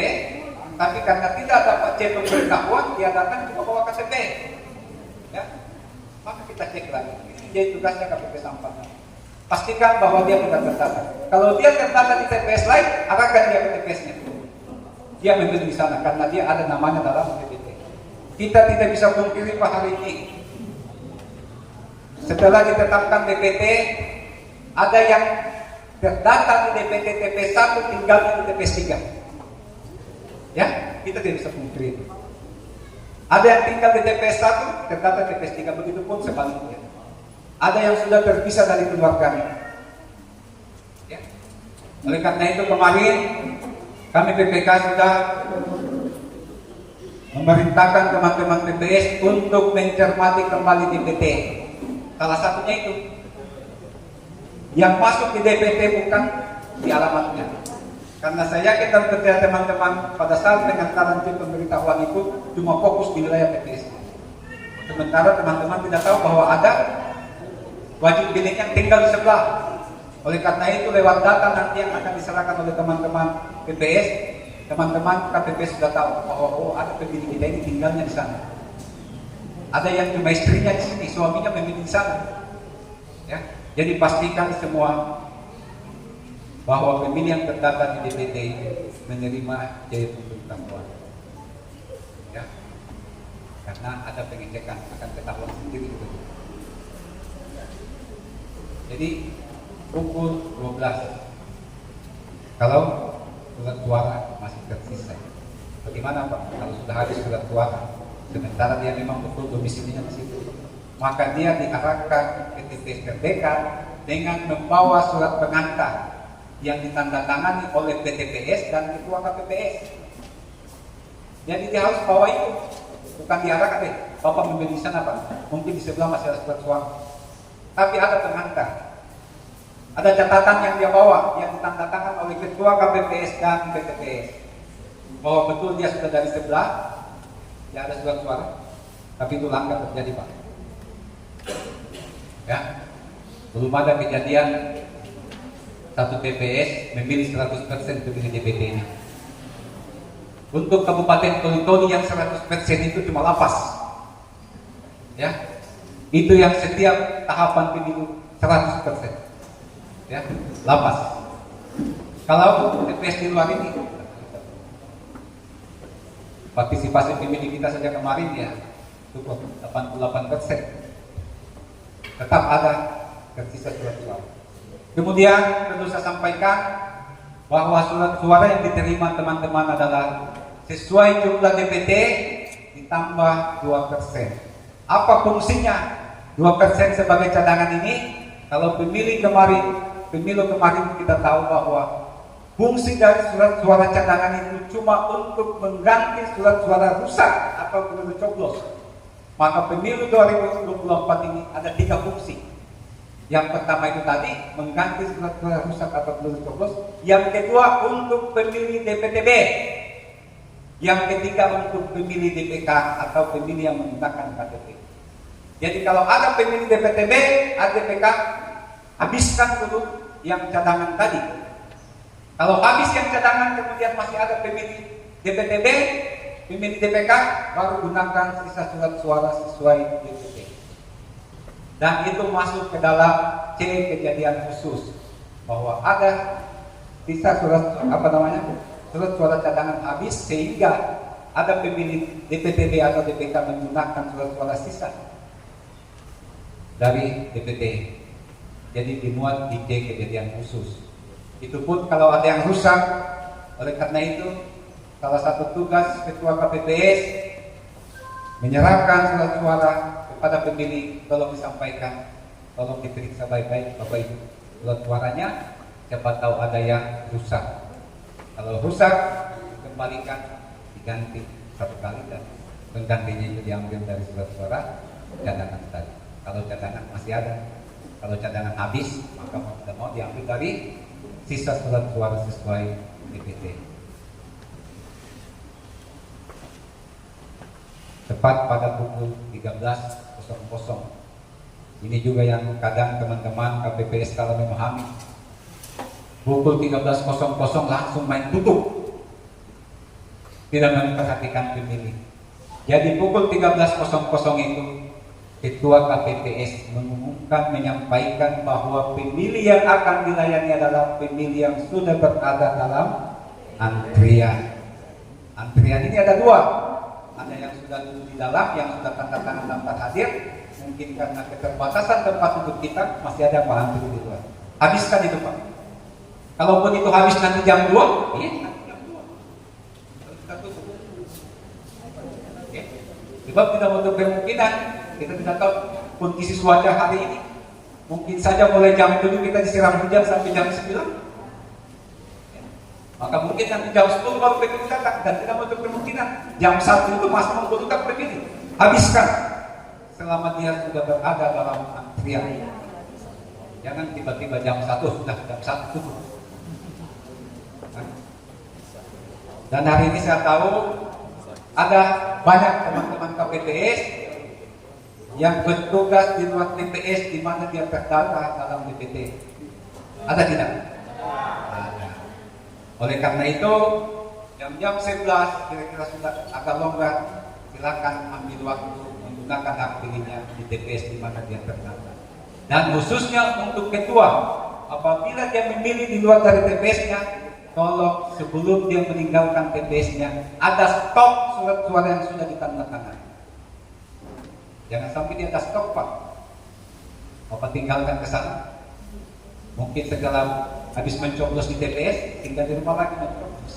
tapi karena tidak dapat cek pemberitahuan, dia datang cuma bawa KTP. Ya, maka kita cek lagi. Ini jadi tugasnya KPP Sampang. Pastikan bahwa dia tidak terdata. Kalau dia terdata di TPS lain, arahkan dia ke TPS-nya. Dia memilih di sana karena dia ada namanya dalam DPT. Kita tidak bisa pungkiri Pak hari ini. Setelah ditetapkan DPT, ada yang terdata di DPT TPS 1, tinggalnya di TPS 3. Ya, kita tidak bisa pungkiri. Ada yang tinggal di TPS 1, terdata di TPS 3, begitu pun sebaliknya. Ada yang sudah terpisah dari keluarganya. Ya. Oleh karena itu kemarin kami PPK sudah memerintahkan teman-teman TPS untuk mencermati kembali DPT. Salah satunya itu yang masuk di DPT bukan di alamatnya. Karena saya yakin dan percaya teman-teman pada saat pengantaran tim pemberitahuan itu cuma fokus di wilayah TPS. Sementara teman-teman tidak tahu bahwa ada wajib milik yang tinggal di sebelah. Oleh karena itu lewat data nanti yang akan diserahkan oleh teman-teman PPS, teman-teman KPP sudah tahu bahwa ada pemilik kita ini tinggalnya di sana. Ada yang cuma istrinya di sini, suaminya memilih di sana. Ya, jadi pastikan semua bahwa pemilih yang terdata di DPT menerima biaya pemberitahuan. Ya, karena ada pengecekan akan ketahuan sendiri. Jadi pukul 12 kalau surat suara masih tersisa. Bagaimana Pak? Kalau sudah habis surat suara, sementara dia memang betul domisilinya di situ, maka dia diarahkan ke TPS terdekat dengan membawa surat pengantar yang ditandatangani oleh PTPS dan ketua KPPS. Jadi dia harus bawa itu, bukan diarahkan Bapak memilih di sana Pak. Mungkin di sebelah masih ada surat suara. Tapi ada pengantar, ada catatan yang dia bawa yang ditandatangan oleh ketua KPPS dan PTPS bahwa betul dia sudah dari sebelah, dia ada surat suara, tapi itu langka terjadi Pak. Ya, belum ada kejadian satu TPS memilih 100% pemilih DPT ini. Untuk Kabupaten Toli-Toli yang 100% itu cuma lapas. Ya, itu yang setiap tahapan pemilu 100%. Ya, lapas. Kalau TPS di luar ini, partisipasi pemilih kita saja kemarin ya cukup 88%. Tetap ada tersisa surat suara. Kemudian perlu saya sampaikan bahwa surat suara yang diterima teman-teman adalah sesuai jumlah DPT ditambah 2%. Apa fungsinya 2% sebagai cadangan ini? Kalau pemilu kemarin kita tahu bahwa fungsi dari surat suara cadangan itu cuma untuk mengganti surat suara rusak atau peluru coblos. Maka pemilu 2024 ini ada 3 fungsi. Yang pertama itu tadi mengganti surat suara rusak atau peluru coblos. Yang kedua untuk pemilih DPTB. Yang ketiga untuk pemilih DPK atau pemilih yang menggunakan KTP. Jadi kalau ada pemilih DPTB, ada DPK, habiskan dulu yang cadangan tadi. Kalau habis yang cadangan kemudian masih ada pemilih DPTB, pemilih DPK, baru gunakan sisa surat suara sesuai DPT. Dan itu masuk ke dalam C kejadian khusus bahwa ada sisa surat surat suara cadangan habis sehingga ada pemilih DPTB atau DPK menggunakan surat suara sisa dari DPT. Jadi dimuat di D kejadian khusus. Itu pun kalau ada yang rusak. Oleh karena itu salah satu tugas ketua KPPS menyerahkan surat suara kepada pemilih, tolong disampaikan, tolong diperiksa baik-baik Bapak Ibu surat suaranya, siapa tahu ada yang rusak. Kalau rusak dikembalikan, diganti satu kali dan penggantinya itu diambil dari surat suara cadangan tadi. Kalau cadangan masih ada, kalau cadangan habis, maka mau tidak mau diambil dari sisa surat suara sesuai DPT. tepat pada pukul 13.00. Ini juga yang kadang teman-teman KPPS kalau memahami, pukul 13.00 langsung main tutup, tidak memperhatikan pemilih. Jadi pukul 13.00 itu Ketua KPPS mengumumkan, menyampaikan bahwa pemilih yang akan dilayani adalah pemilih yang sudah berada dalam antrian. Antrian ini ada dua, ada yang sudah duduk di dalam, yang sudah tanda tangan daftar hadir. Mungkin karena keterbatasan tempat duduk kita, masih ada yang antri di luar. Habiskan itu Pak. Kalaupun itu habis nanti jam 2, iya nanti jam 2 kita tutup. Sebab tidak untuk kemungkinan, kita tidak tahu kondisi cuaca hari ini. Mungkin saja mulai jam 7 kita disiram hujan sampai jam 9. Maka mungkin nanti jam 10 baru pemilih datang, dan tidak untuk kemungkinan jam 1 itu masih membutuhkan pemilih. Habiskan selama dia sudah berada dalam antrian. Jangan tiba-tiba jam 1 sudah jam 1 tutup. Dan hari ini saya tahu ada banyak teman-teman KPPS yang bertugas di luar TPS di mana dia terdaftar dalam DPT. Ada tidak? Ada. Oleh karena itu, jam 11 kira-kira sudah agak longgar, silakan ambil waktu menggunakan hak pilihnya di TPS di mana dia terdaftar. Dan khususnya untuk ketua, apabila dia memilih di luar dari TPS-nya, tolong sebelum dia meninggalkan TPS-nya ada stok surat suara yang sudah ditandatangani. Jangan sampai dia ada stok Pak, Bapak tinggalkan ke sana. Mungkin segala habis mencoblos di TPS, tinggal di rumah lagi mencoblos.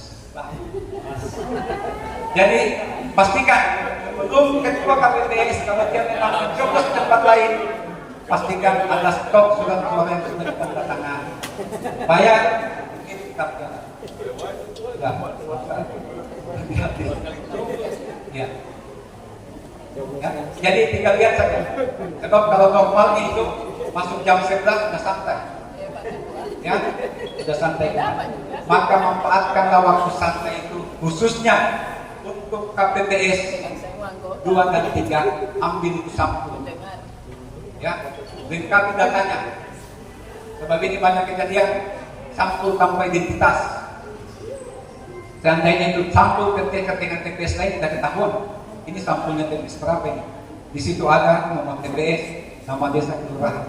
Jadi pastikan sebelum ketua KPPS, kalau dia memang mencoblos di tempat lain, pastikan ada stok surat suara yang sudah ditandatangani. Supaya mungkin tetap jalan. Ya. Ya. Jadi tinggal lihat saja. Sebab kalau normalnya itu masuk jam 11 sudah santai. Ya, sudah santai. Maka manfaatkanlah waktu santai itu khususnya untuk KPPS 2 dan 3, ambil itu sampul. Ya, lengkapi datanya. Sebab ini banyak kejadian sampul tanpa identitas. Seandainya itu sampul ketika dengan TPS lain tidak ketahuan. Ini sampulnya TPS berapa ini? Di situ ada nomor TPS, nama desa kelurahan.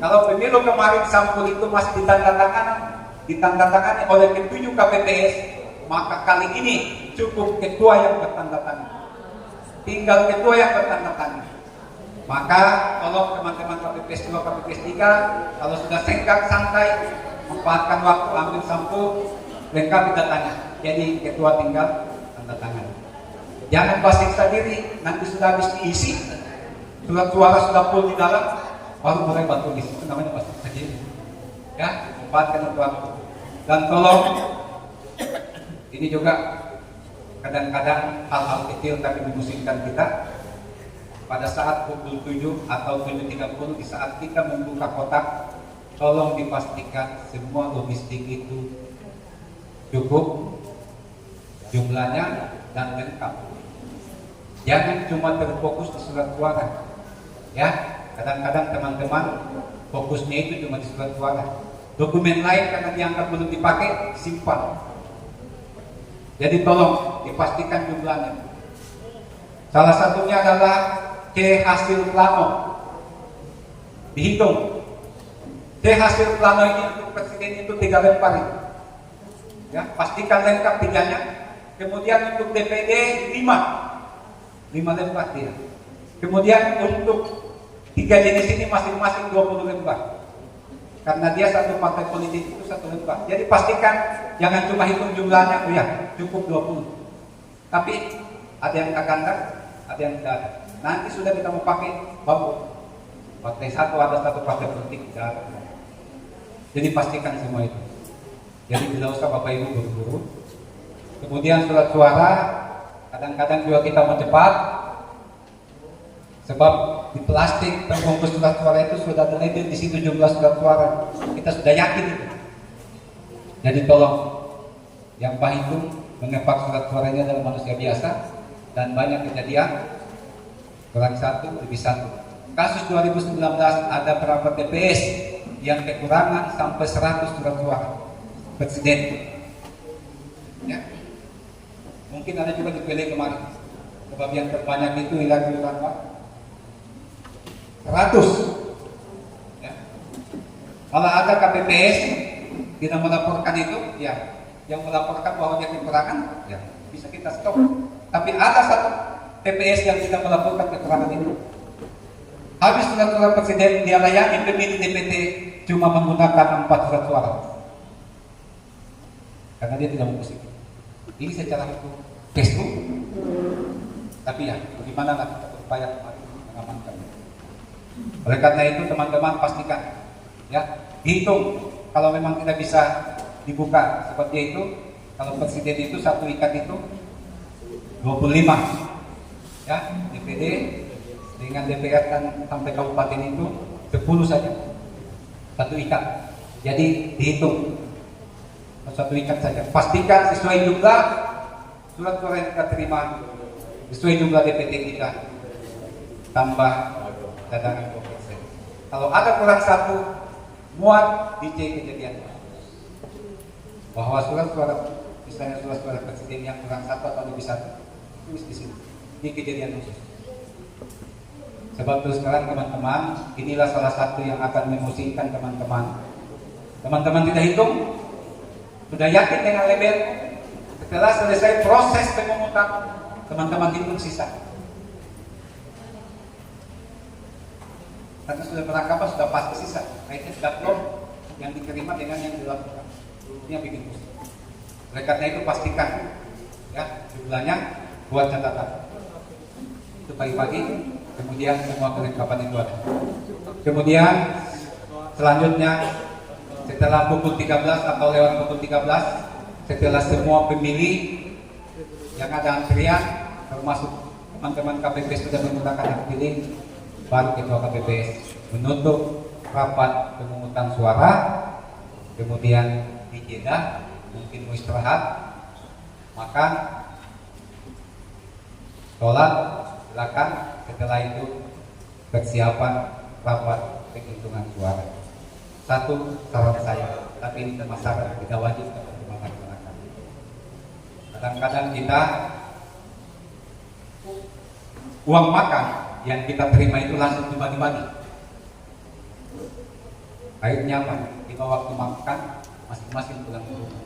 Kalau pemilu kemarin sampul itu masih ditandatangani oleh ketujuh KPPS, maka kali ini cukup ketua yang bertandatangan. Tinggal ketua yang bertandatangan. Maka tolong teman-teman KPPS 2, KPPS 3, kalau sudah senggang santai, manfaatkan waktu, ambil sampul, lengkapi datanya. Jadi ketua tinggal tanda tangan. Jangan siksa diri, nanti sudah habis diisi, surat suara sudah full di dalam, baru mulai batu di situ, namanya siksa diri. Ya, manfaatkan waktu. Dan tolong, ini juga kadang-kadang hal-hal kecil tapi memusingkan kita. Pada saat pukul 7 atau 7.30 di saat kita membuka kotak, tolong dipastikan semua logistik itu cukup jumlahnya dan lengkap. Jangan cuma terfokus di surat suara. Ya, kadang-kadang teman-teman fokusnya itu cuma di surat suara. Dokumen lain karena dianggap belum dipakai, simpan. Jadi tolong dipastikan jumlahnya. Salah satunya adalah C hasil plano. Dihitung. C hasil plano ini untuk presiden itu 3 lembar. Ya, pastikan lengkap 3-nya. Kemudian untuk DPD 5 lembar dia. Kemudian untuk 3 jenis ini masing-masing 20 lembar. Karena dia satu partai politik itu 1 lembar. Jadi pastikan jangan cuma hitung jumlahnya, oh ya cukup 20. Tapi ada yang kaganda, ada yang tidak ada. Nanti sudah kita mau pakai baru. Partai satu ada satu partai politik tidak ada. Jadi pastikan semua itu. Jadi tidak usah Bapak Ibu buru-buru. Kemudian surat suara, kadang-kadang juga kita mau cepat, sebab di plastik terbungkus surat suara itu sudah ada label di situ jumlah surat suara. Kita sudah yakin itu. Jadi tolong yang Pak itu mengepak surat suaranya adalah manusia biasa, dan banyak kejadian kurang satu lebih satu. Kasus 2019 ada berapa TPS yang kekurangan sampai 100 surat suara presiden. Ya. Mungkin ada juga dipilih kemarin. Sebab yang terbanyak itu hilang berapa? 100. Ya. Kalau ada KPPS tidak melaporkan itu, ya, yang melaporkan bahwa dia kekurangan, ya, bisa kita stop. Tapi ada satu TPS yang tidak melaporkan kekurangan itu. Habis surat-surat presiden dia layani pemilih DPT cuma menggunakan 4 surat suara karena dia tidak mau musik. Ini secara hukum Facebook. Tapi ya, bagaimana lah kita berupaya mengamankan. Oleh karena itu teman-teman pastikan, ya, dihitung kalau memang tidak bisa dibuka seperti itu. Kalau presiden itu satu ikat itu 25, ya, DPD dengan DPR kan sampai kabupaten itu 10 saja, satu ikat. Jadi dihitung satu ikat saja. Pastikan sesuai jumlah surat suara yang kita terima, sesuai jumlah DPT kita, tambah cadangan 2%. Kalau ada kurang satu, muat dicek kejadian bahwa surat suara, misalnya surat suara presiden yang kurang satu atau lebih satu, tulis di sini, ini kejadian khusus. Sebab terus sekarang teman-teman, inilah salah satu yang akan memosingkan teman-teman. Teman-teman tidak hitung, sudah yakin dengan label. Setelah selesai proses pemungutan, teman-teman hitung sisa. Karena sudah penangkapan sudah pasti sisa. Akhirnya sudah plot yang diterima dengan yang dilakukan. Ini yang bikin pusing. Oleh karena itu pastikan, ya, jumlahnya buat catatan. Itu pagi-pagi. Kemudian semua kelengkapan itu ada. Kemudian selanjutnya setelah pukul 13 atau lewat pukul 13, setelah semua pemilih yang ada antrian termasuk teman-teman KPPS sudah menggunakan hak pilih, baru ketua KPPS menutup rapat pemungutan suara, kemudian dijeda, mungkin mau istirahat, makan, sholat, silakan. Setelah itu persiapan rapat penghitungan suara. Satu saran saya, tapi ini masyarakat tidak wajib untuk melaksanakan. Kadang-kadang kita uang makan yang kita terima itu langsung dibagi-bagi. Akhirnya apa? Tiba waktu makan masing-masing pulang ke rumah.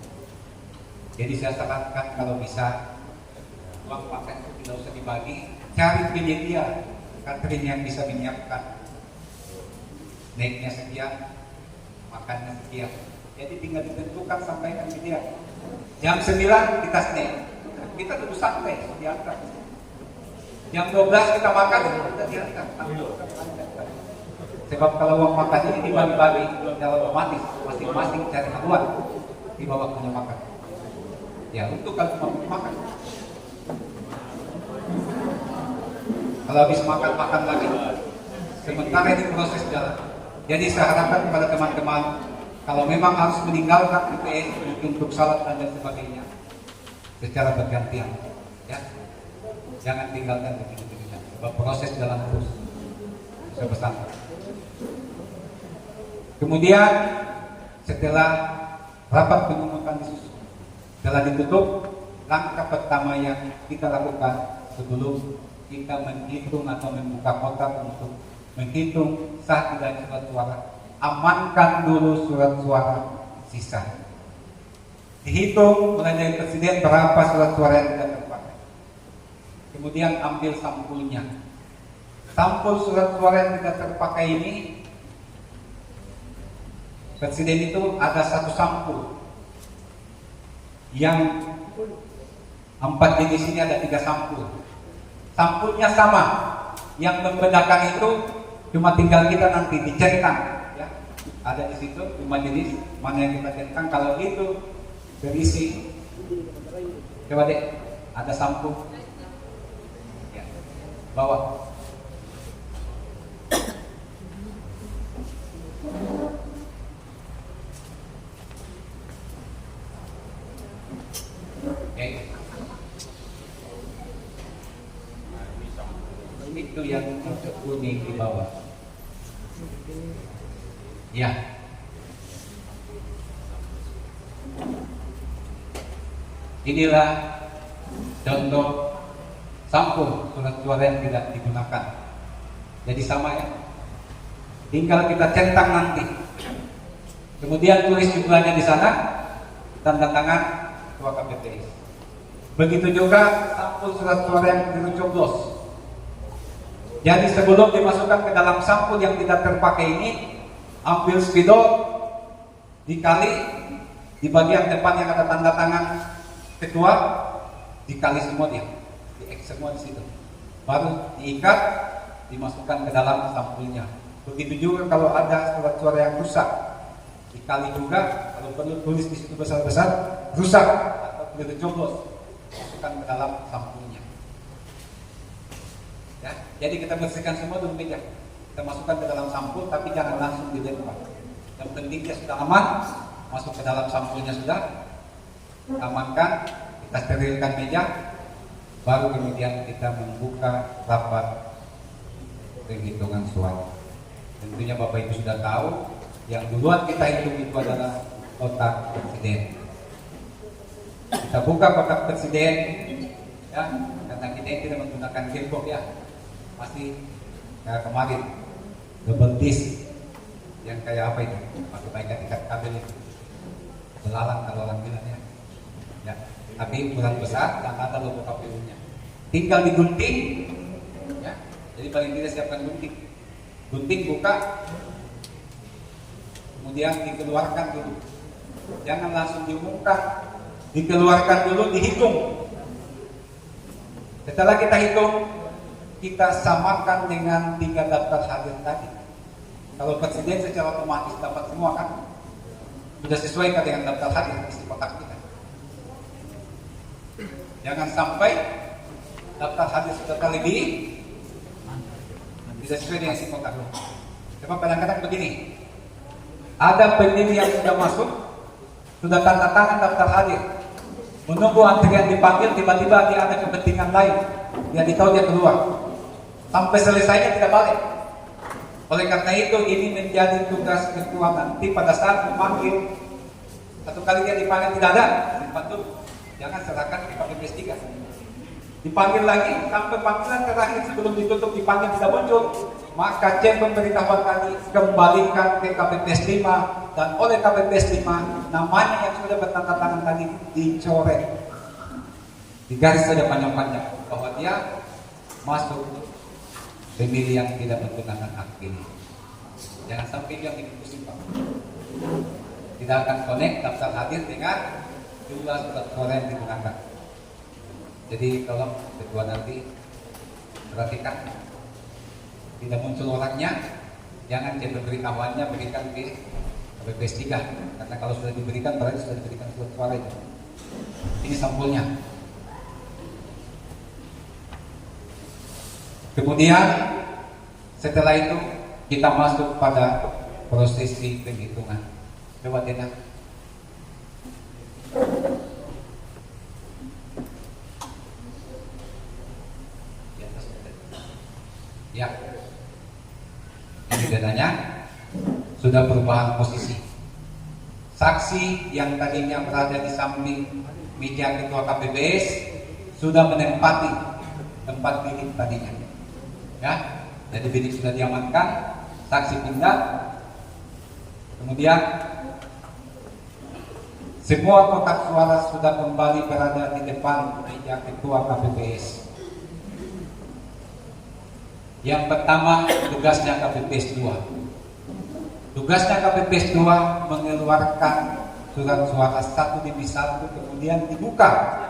Jadi saya sarankan kalau bisa uang makan itu tidak usah dibagi. Cari penyedia catering yang bisa menyiapkan, naiknya sekian, makannya sekian. Jadi tinggal ditentukan sampaikan ke dia. Jam 9 kita snack, kita tunggu santai diantar. Jam 12 kita makan, kita diantar. Sebab kalau uang makan ini dibagi-bagi secara otomatis, masing-masing cari haluan di bawah waktunya makan. Ya, untuk kalau cuma makan. Kalau habis makan lagi. Sementara ini proses jalan. Jadi saya harapkan kepada teman-teman, kalau memang harus meninggalkan TPS untuk salat dan sebagainya, secara bergantian, ya, jangan tinggalkan begini-begini. Sebab proses jalan terus. Saya pesan. Kemudian setelah rapat pemungutan disusun, setelah ditutup, langkah pertama yang kita lakukan sebelum kita menghitung atau membuka kotak untuk menghitung sah tidaknya surat suara, amankan dulu surat suara sisa. Dihitung mulai dari presiden berapa surat suara yang tidak terpakai. Kemudian ambil sampulnya. Sampul surat suara yang tidak terpakai ini, presiden itu ada satu sampul. Yang 4 jenis ini ada 3 sampul. Sampulnya sama, yang membedakan itu cuma tinggal kita nanti dicentang, ya. Ada di situ 5 jenis, mana yang kita centang. Kalau itu berisi, coba deh, ada sampul, ya, bawa. Oke. itu yang kuning di bawah. Ya. Inilah contoh sampul surat suara yang tidak digunakan. Jadi sama ya. Tinggal kita centang nanti. Kemudian tulis jumlahnya di sana, tanda tangan Ketua KPPS. Begitu juga sampul surat suara yang dicoblos. Jadi sebelum dimasukkan ke dalam sampul yang tidak terpakai ini, ambil spidol, dikali di bagian depan yang ada tanda tangan ketua, dikali semua dia, di-X semua di situ. Baru diikat, dimasukkan ke dalam sampulnya. Begitu juga kalau ada surat suara yang rusak, dikali juga, kalau perlu tulis di situ besar-besar, rusak atau perlu dicoblos, masukkan ke dalam sampulnya. Ya, jadi kita bersihkan semua dulu meja. Kita masukkan ke dalam sampul, tapi jangan langsung dilempar. Yang penting dia sudah aman, masuk ke dalam sampulnya sudah, amankan, kita sterilkan meja, baru kemudian kita membuka rapat penghitungan suara. Tentunya Bapak Ibu sudah tahu, yang duluan kita hitung itu adalah kotak presiden. Kita buka kotak presiden, ya, karena kita tidak menggunakan gearbox ya. Masih kayak kemarin double disc yang kayak apa itu, pakai baiknya tingkat kabel itu, belalang kalau orang bilang ya, tapi ukuran besar dan ada logo KPU-nya. Tinggal digunting, ya. Jadi paling tidak siapkan gunting buka, kemudian dikeluarkan dulu, jangan langsung diumumkan, dikeluarkan dulu, dihitung. Setelah kita hitung, kita samakan dengan 3 daftar hadir tadi. Kalau presiden secara otomatis dapat semua kan, sudah sesuaikan dengan daftar hadir isi kotak kita. Jangan sampai daftar hadir sudah terlebih tidak sesuai dengan isi kotak. Sebab kadang-kadang begini, ada pemilih yang sudah masuk, sudah tanda tangan daftar hadir, menunggu antrian dipanggil, tiba-tiba dia ada kepentingan lain, dia ditahu dia keluar. Sampai selesainya tidak balik. Oleh karena itu ini menjadi tugas ketua nanti pada saat memanggil. Satu kali dia dipanggil tidak ada, simpan dulu. Jangan serahkan ke KPPS 3. Dipanggil lagi sampai panggilan terakhir sebelum ditutup dipanggil tidak muncul, maka cek pemberitahuan tadi kembalikan ke KPPS 5 dan oleh KPPS 5 namanya yang sudah bertanda tangan tadi dicoret. Digaris saja panjang-panjang bahwa dia masuk pemilih yang tidak menggunakan hak pilih. Jangan sampai dia dikumpulkan Pak. Tidak akan connect daftar hadir dengan jumlah surat suara yang digunakan. Jadi tolong ketua nanti perhatikan, tidak muncul orangnya, jangan cek pemberitahuannya berikan ke KPPS 3, karena kalau sudah diberikan berarti sudah diberikan surat suara itu. Ini sampulnya. Kemudian setelah itu kita masuk pada prosesi penghitungan. Coba tidak. Ya. Ini bedanya sudah perubahan posisi. Saksi yang tadinya berada di samping meja ketua KPPS sudah menempati tempat bilik tadinya. Ya, jadi bilik sudah diamankan, saksi pindah, kemudian semua kotak suara sudah kembali berada di depan meja ketua KPPS. Yang pertama tugasnya KPPS 2. Tugasnya KPPS 2 mengeluarkan surat suara satu demi satu, kemudian dibuka.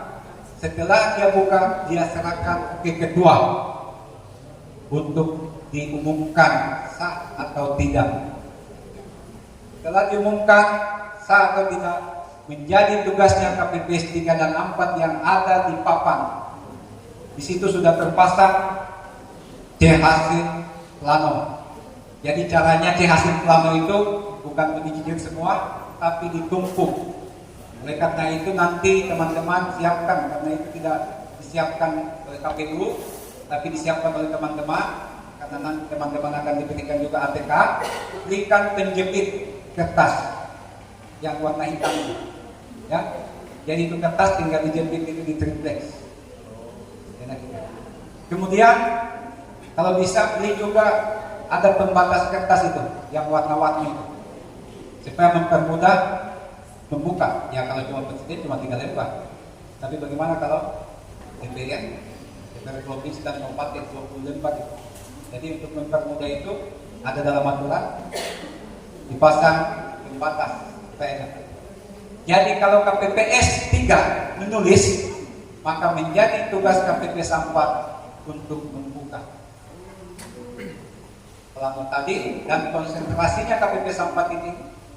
Setelah dia buka, dia serahkan ke ketua untuk diumumkan sah atau tidak. Setelah diumumkan sah atau tidak, menjadi tugasnya KPPS 3 dan 4 yang ada di papan. Di situ sudah terpasang C hasil plano. Jadi caranya C hasil plano itu bukan dijijit semua, tapi ditumpuk. Oleh karena itu nanti teman-teman siapkan, karena itu tidak disiapkan oleh KPU, tapi disiapkan oleh teman-teman karena nanti teman-teman akan diberikan juga ATK. Berikan penjepit kertas yang warna hitam, ya. Jadi itu kertas tinggal dijepit itu di triplex. Kemudian kalau bisa beli juga ada pembatas kertas itu yang warna-warni itu, supaya mempermudah membuka. Ya kalau cuma presiden cuma 3 lembar. Tapi bagaimana kalau DPR provinsi dan kabupaten 20 lembar itu. Jadi untuk mempermudah itu ada dalam aturan dipasang pembatas supaya. Jadi kalau KPPS 3 menulis, maka menjadi tugas KPPS 4 untuk membuka pelanggan tadi, dan konsentrasinya KPPS 4 ini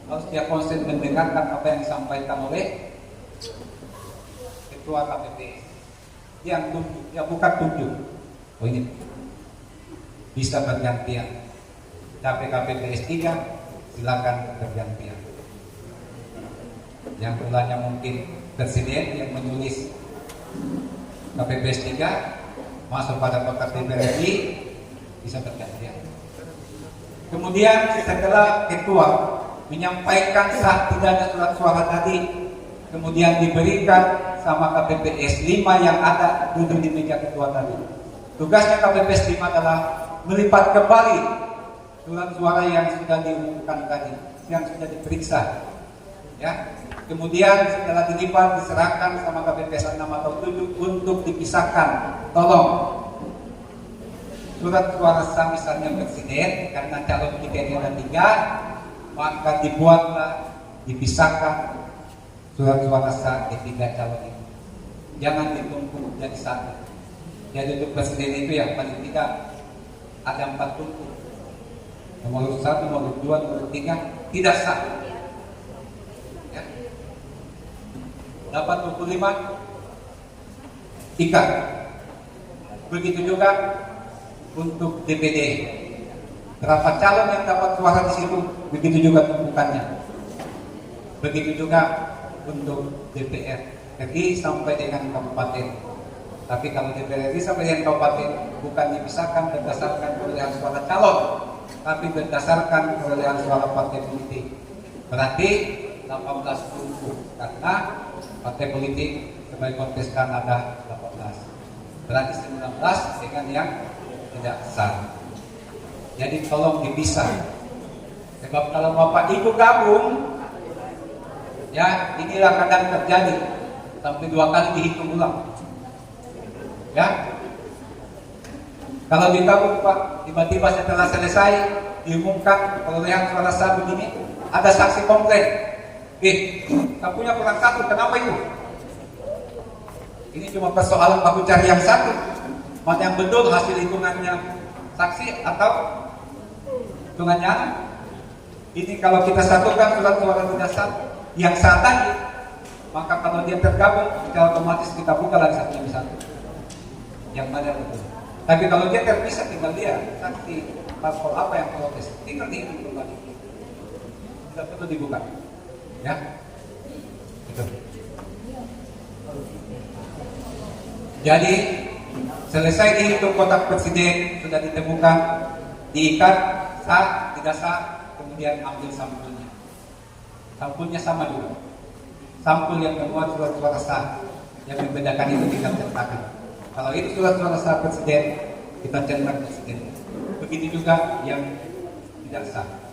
harus dia konsen mendengarkan apa yang disampaikan oleh ketua KPPS yang tunjuk, ya bukan tunjuk. Oh ini bisa bergantian. KPPS 3 silakan bergantian. Yang mulanya mungkin presiden yang menulis KPPS 3 masuk pada kotak DPR RI bisa bergantian. Kemudian setelah ketua menyampaikan sah tidaknya surat suara tadi, kemudian diberikan sama KPPS 5 yang ada duduk di meja ketua tadi. Tugasnya KPPS 5 adalah melipat kembali surat suara yang sudah diumumkan tadi, yang sudah diperiksa, ya. Kemudian setelah dilipat diserahkan sama KPPS 6 atau 7 untuk dipisahkan. Tolong surat suara sah misalnya presiden karena calon kriteria ada 3, maka dibuatlah dipisahkan surat suara sah ketiga calon itu. Jangan ditumpuk jadi satu. Jadi untuk presiden itu yang paling tidak ada 4 tumpuk. Nomor 1, nomor 2, nomor 3 tidak sah. Ya. Dapat 25 ikat. Begitu juga untuk DPD. Berapa calon yang dapat suara di situ, begitu juga tumpukannya. Begitu juga untuk DPR RI sampai dengan kabupaten. Tapi kalau DPR RI sampai dengan kabupaten bukan dipisahkan berdasarkan perolehan suara calon, tapi berdasarkan perolehan suara partai politik. Berarti 18 tumpuk karena partai politik sebagai kontestan ada 18. Berarti 19 dengan yang tidak sah. Jadi tolong dipisah. Sebab kalau Bapak Ibu gabung, ya inilah kadang terjadi sampai 2 kali dihitung ulang. Ya, kalau digabung Pak, tiba-tiba setelah selesai diumumkan perolehan suara sah begini, ada saksi komplain. Punya kurang 1, kenapa itu? Ini cuma persoalan baku cari yang satu. Mana yang betul hasil hitungannya saksi atau hitungannya? Ini kalau kita satukan surat suara tidak sah yang sah tadi, maka kalau dia tergabung, secara otomatis kita buka lagi satu demi satu. Yang mana betul. Tapi kalau dia terpisah, tinggal dia saksi parpol apa yang protes, tinggal dihitung kembali. Tidak perlu dibuka. Ya, itu. Jadi selesai dihitung kotak presiden sudah ditemukan, diikat sah tidak sah, kemudian ambil sampulnya. Sampulnya sama juga. Sampul yang memuat surat suara sah, yang membedakan itu tinggal cetakan. Kalau itu surat suara sah presiden, kita cetak presiden. Begitu juga yang tidak sah.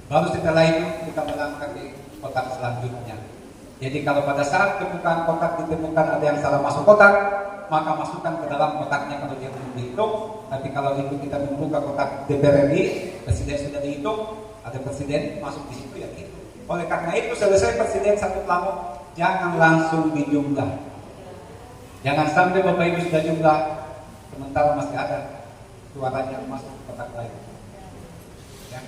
Baru setelah itu kita melangkah di kotak selanjutnya. Jadi kalau pada saat pembukaan kotak ditemukan ada yang salah masuk kotak, maka masukkan ke dalam kotaknya kalau dia belum dihitung. Tapi kalau itu kita membuka kotak DPR RI, presiden sudah dihitung, ada presiden masuk di situ ya gitu. Oleh karena itu selesai presiden satu kelompok, jangan langsung dijumlah. Jangan sampai Bapak Ibu sudah jumlah, sementara masih ada suaranya masuk ke kotak lain. Ya.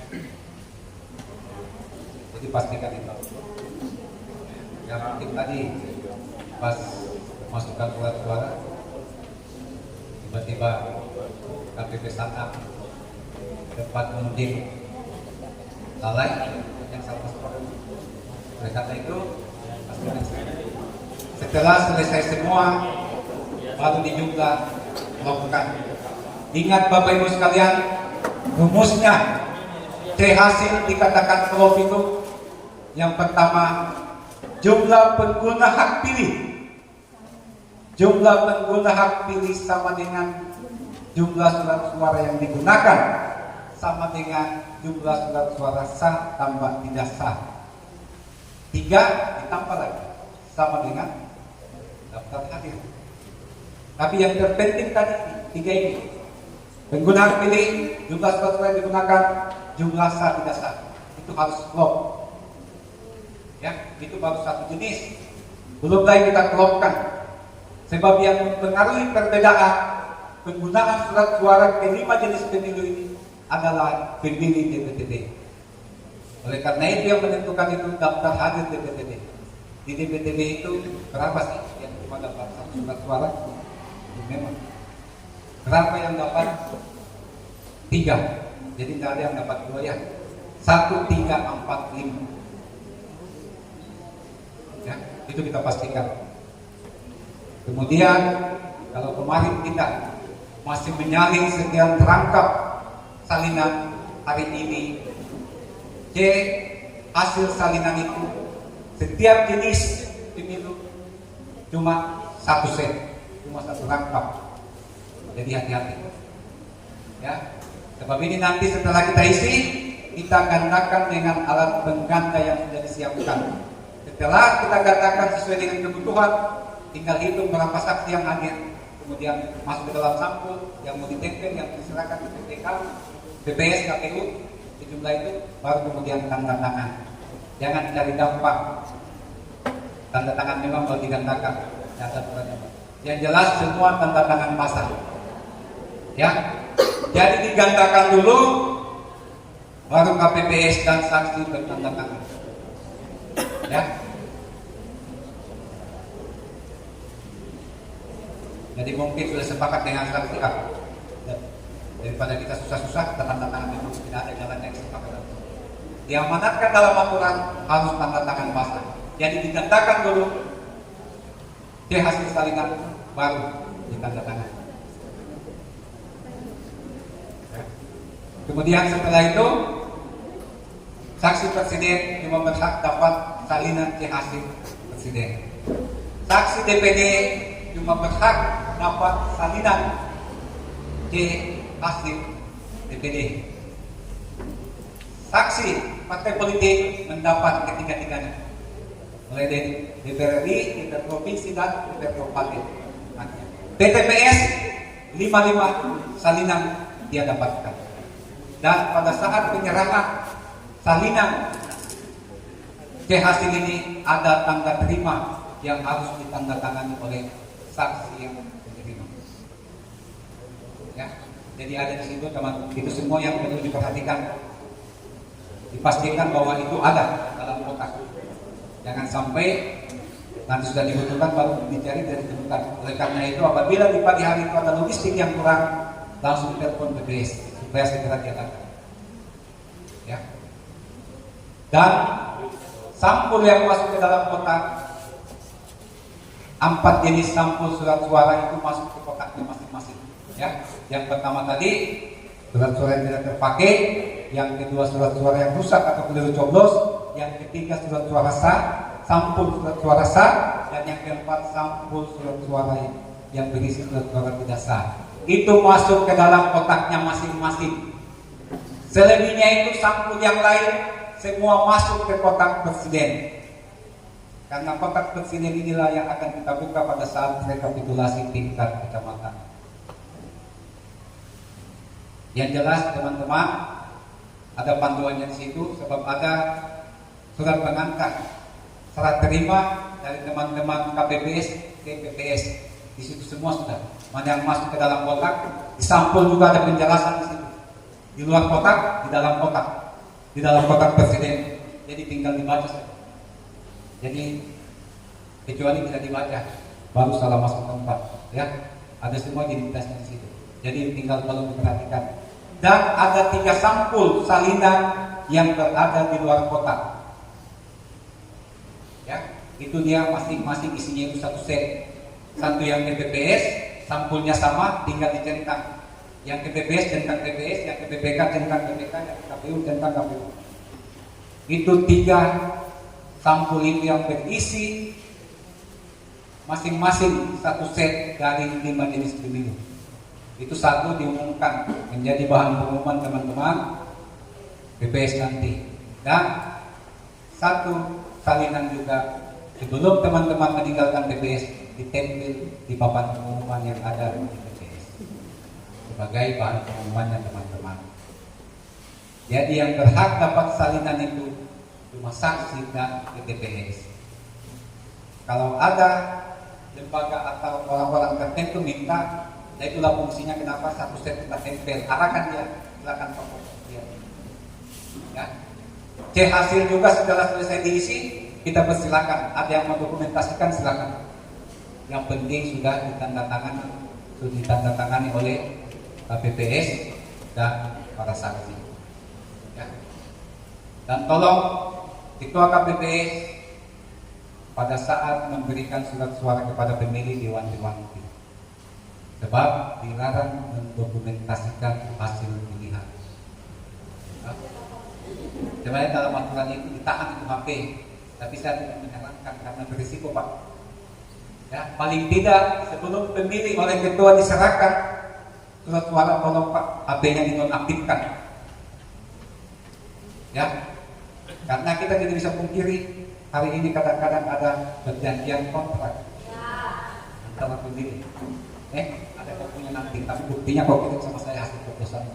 Jadi pastikan itu. Yang penting tadi pas masukkan surat suara, tiba-tiba KPP sana tempat mengundih lalai yang salah masuk. Oleh karena itu, pastikan setelah selesai semua, baru dijumlah lakukan. Ingat Bapak Ibu sekalian, rumusnya C hasil dikatakan klop itu yang pertama jumlah pengguna hak pilih. Jumlah pengguna hak pilih sama dengan jumlah surat suara yang digunakan sama dengan jumlah surat suara sah tambah tidak sah. 3 ditambah lagi sama dengan daftar hadir. Tapi yang terpenting tadi 3 ini. Pengguna hak pilih, jumlah surat suara yang digunakan, jumlah sah tidak sah. Itu harus klop. Ya, itu baru satu jenis. Belum lagi kita klopkan. Sebab yang mempengaruhi perbedaan penggunaan surat suara kelima jenis pemilu ini adalah pemilih DPTB. Oleh karena itu yang menentukan itu daftar hadir DPTB. Di DPTB itu berapa sih yang cuma dapat satu surat suara? Memang. Berapa yang dapat 3? Jadi tidak ada yang dapat 2 ya. 1, 3, 4, 5. Ya, itu kita pastikan. Kemudian kalau kemarin kita masih menyalin sekian rangkap salinan, hari ini C hasil salinan itu setiap jenis pemilu cuma 1 set, cuma 1 rangkap. Jadi hati-hati ya, sebab ini nanti setelah kita isi, kita gandakan dengan alat pengganda yang sudah disiapkan. Setelah kita gandakan sesuai dengan kebutuhan, tinggal hitung berapa saksi yang hadir, kemudian masuk ke dalam sampul yang mau ditempel, yang diserahkan ke PPK, PPS, KPU, di jumlah itu, baru kemudian tanda tangan. Jangan cari dampak. Tanda tangan memang kalau digandakan, ada aturannya. Yang jelas semua tanda tangan pasang. Ya, jadi digandakan dulu, baru KPPS dan saksi bertanda tangan. Ya. Jadi mungkin sudah sepakat dengan saksi A. Daripada kita susah-susah, kita tanda tangan memang tidak ada jalan yang sepakat. Diamanatkan dalam aturan harus tanda tangan pasang. Jadi digandakan dulu, dia hasil salinan baru ditanda tangan. Kemudian setelah itu saksi presiden cuma berhak dapat salinan C hasil presiden. Saksi DPD cuma berhak dapat salinan C hasil DPD. Saksi partai politik mendapat ketiga-tiganya, mulai dari DPR RI, DPR provinsi dan DPR kabupaten. PTPS 55 salinan dia dapatkan. Dan pada saat penyerahan salinan C hasil ini ada tanda terima yang harus ditandatangani oleh saksi yang menerima. Ya, jadi ada di situ teman, itu semua yang perlu diperhatikan. Dipastikan bahwa itu ada dalam kotak. Jangan sampai nanti sudah dibutuhkan baru dicari dan ditemukan. Oleh karena itu apabila di pagi hari itu ada logistik yang kurang, langsung telepon PPS supaya segera diadakan. Ya. Dan sampul yang masuk ke dalam kotak, 4 jenis sampul surat suara itu masuk ke kotaknya masing-masing. Ya. Yang pertama tadi surat suara yang tidak terpakai, yang kedua surat suara yang rusak atau keliru coblos, yang ketiga surat suara sah, sampul surat suara sah, dan yang keempat sampul surat suara yang berisi surat suara tidak sah. Itu masuk ke dalam kotaknya masing-masing. Selebihnya itu sampul yang lain semua masuk ke kotak presiden. Karena kotak presiden inilah yang akan kita buka pada saat rekapitulasi tingkat kecamatan. Yang jelas teman-teman, ada panduannya di situ, sebab ada surat pengantar, serah terima dari teman-teman KPPS ke PPS. Di situ semua sudah. Mana yang masuk ke dalam kotak, di sampul juga ada penjelasan di situ. Di luar kotak, di dalam kotak, di dalam kotak presiden. Jadi tinggal dibaca saja. Jadi kecuali tidak dibaca, baru salah masuk tempat. Ya, ada semua identitasnya di situ. Jadi tinggal perlu diperhatikan. Dan ada 3 sampul salinan yang berada di luar kotak. Ya, itu dia masing-masing isinya itu 1 set. Satu yang DPPS, sampulnya sama, tinggal dicentang. Yang ke TPS centang TPS, yang ke BPK centang BPK, yang ke KPU centang KPU. Itu 3 sampul itu yang berisi masing-masing satu set dari 5 jenis pemilu. Itu satu diumumkan menjadi bahan pengumuman teman-teman BPS nanti. Dan satu salinan juga sebelum teman-teman meninggalkan BPS ditempel di papan pengumuman yang ada di BPS sebagai bahan pengumumannya teman-teman. Jadi yang berhak dapat salinan itu cuma saksi dan TPS. Kalau ada lembaga atau orang-orang tertentu minta, nah itulah fungsinya kenapa satu set kita tempel. Arahkan dia, silakan pokok dia. Ya. C hasil juga setelah selesai diisi, kita persilakan. Ada yang mau dokumentasikan silakan. Yang penting sudah ditandatangani oleh BPS dan para saksi. Ya. Dan tolong Ketua KPPS pada saat memberikan surat suara kepada pemilih diwanti-wanti, sebab dilarang mendokumentasikan hasil pilihan. Sebenarnya dalam aturan itu ditahan itu HP, tapi saya tidak menyarankan karena berisiko Pak. Ya, paling tidak sebelum pemilih oleh ketua diserahkan surat suara, tolong Pak HP-nya dinonaktifkan. Ya, karena kita tidak bisa pungkiri hari ini kadang-kadang ada perjanjian kontrak antara pemilih. Ada kopinya nanti, tapi buktinya kok kirim sama saya hasil keputusan.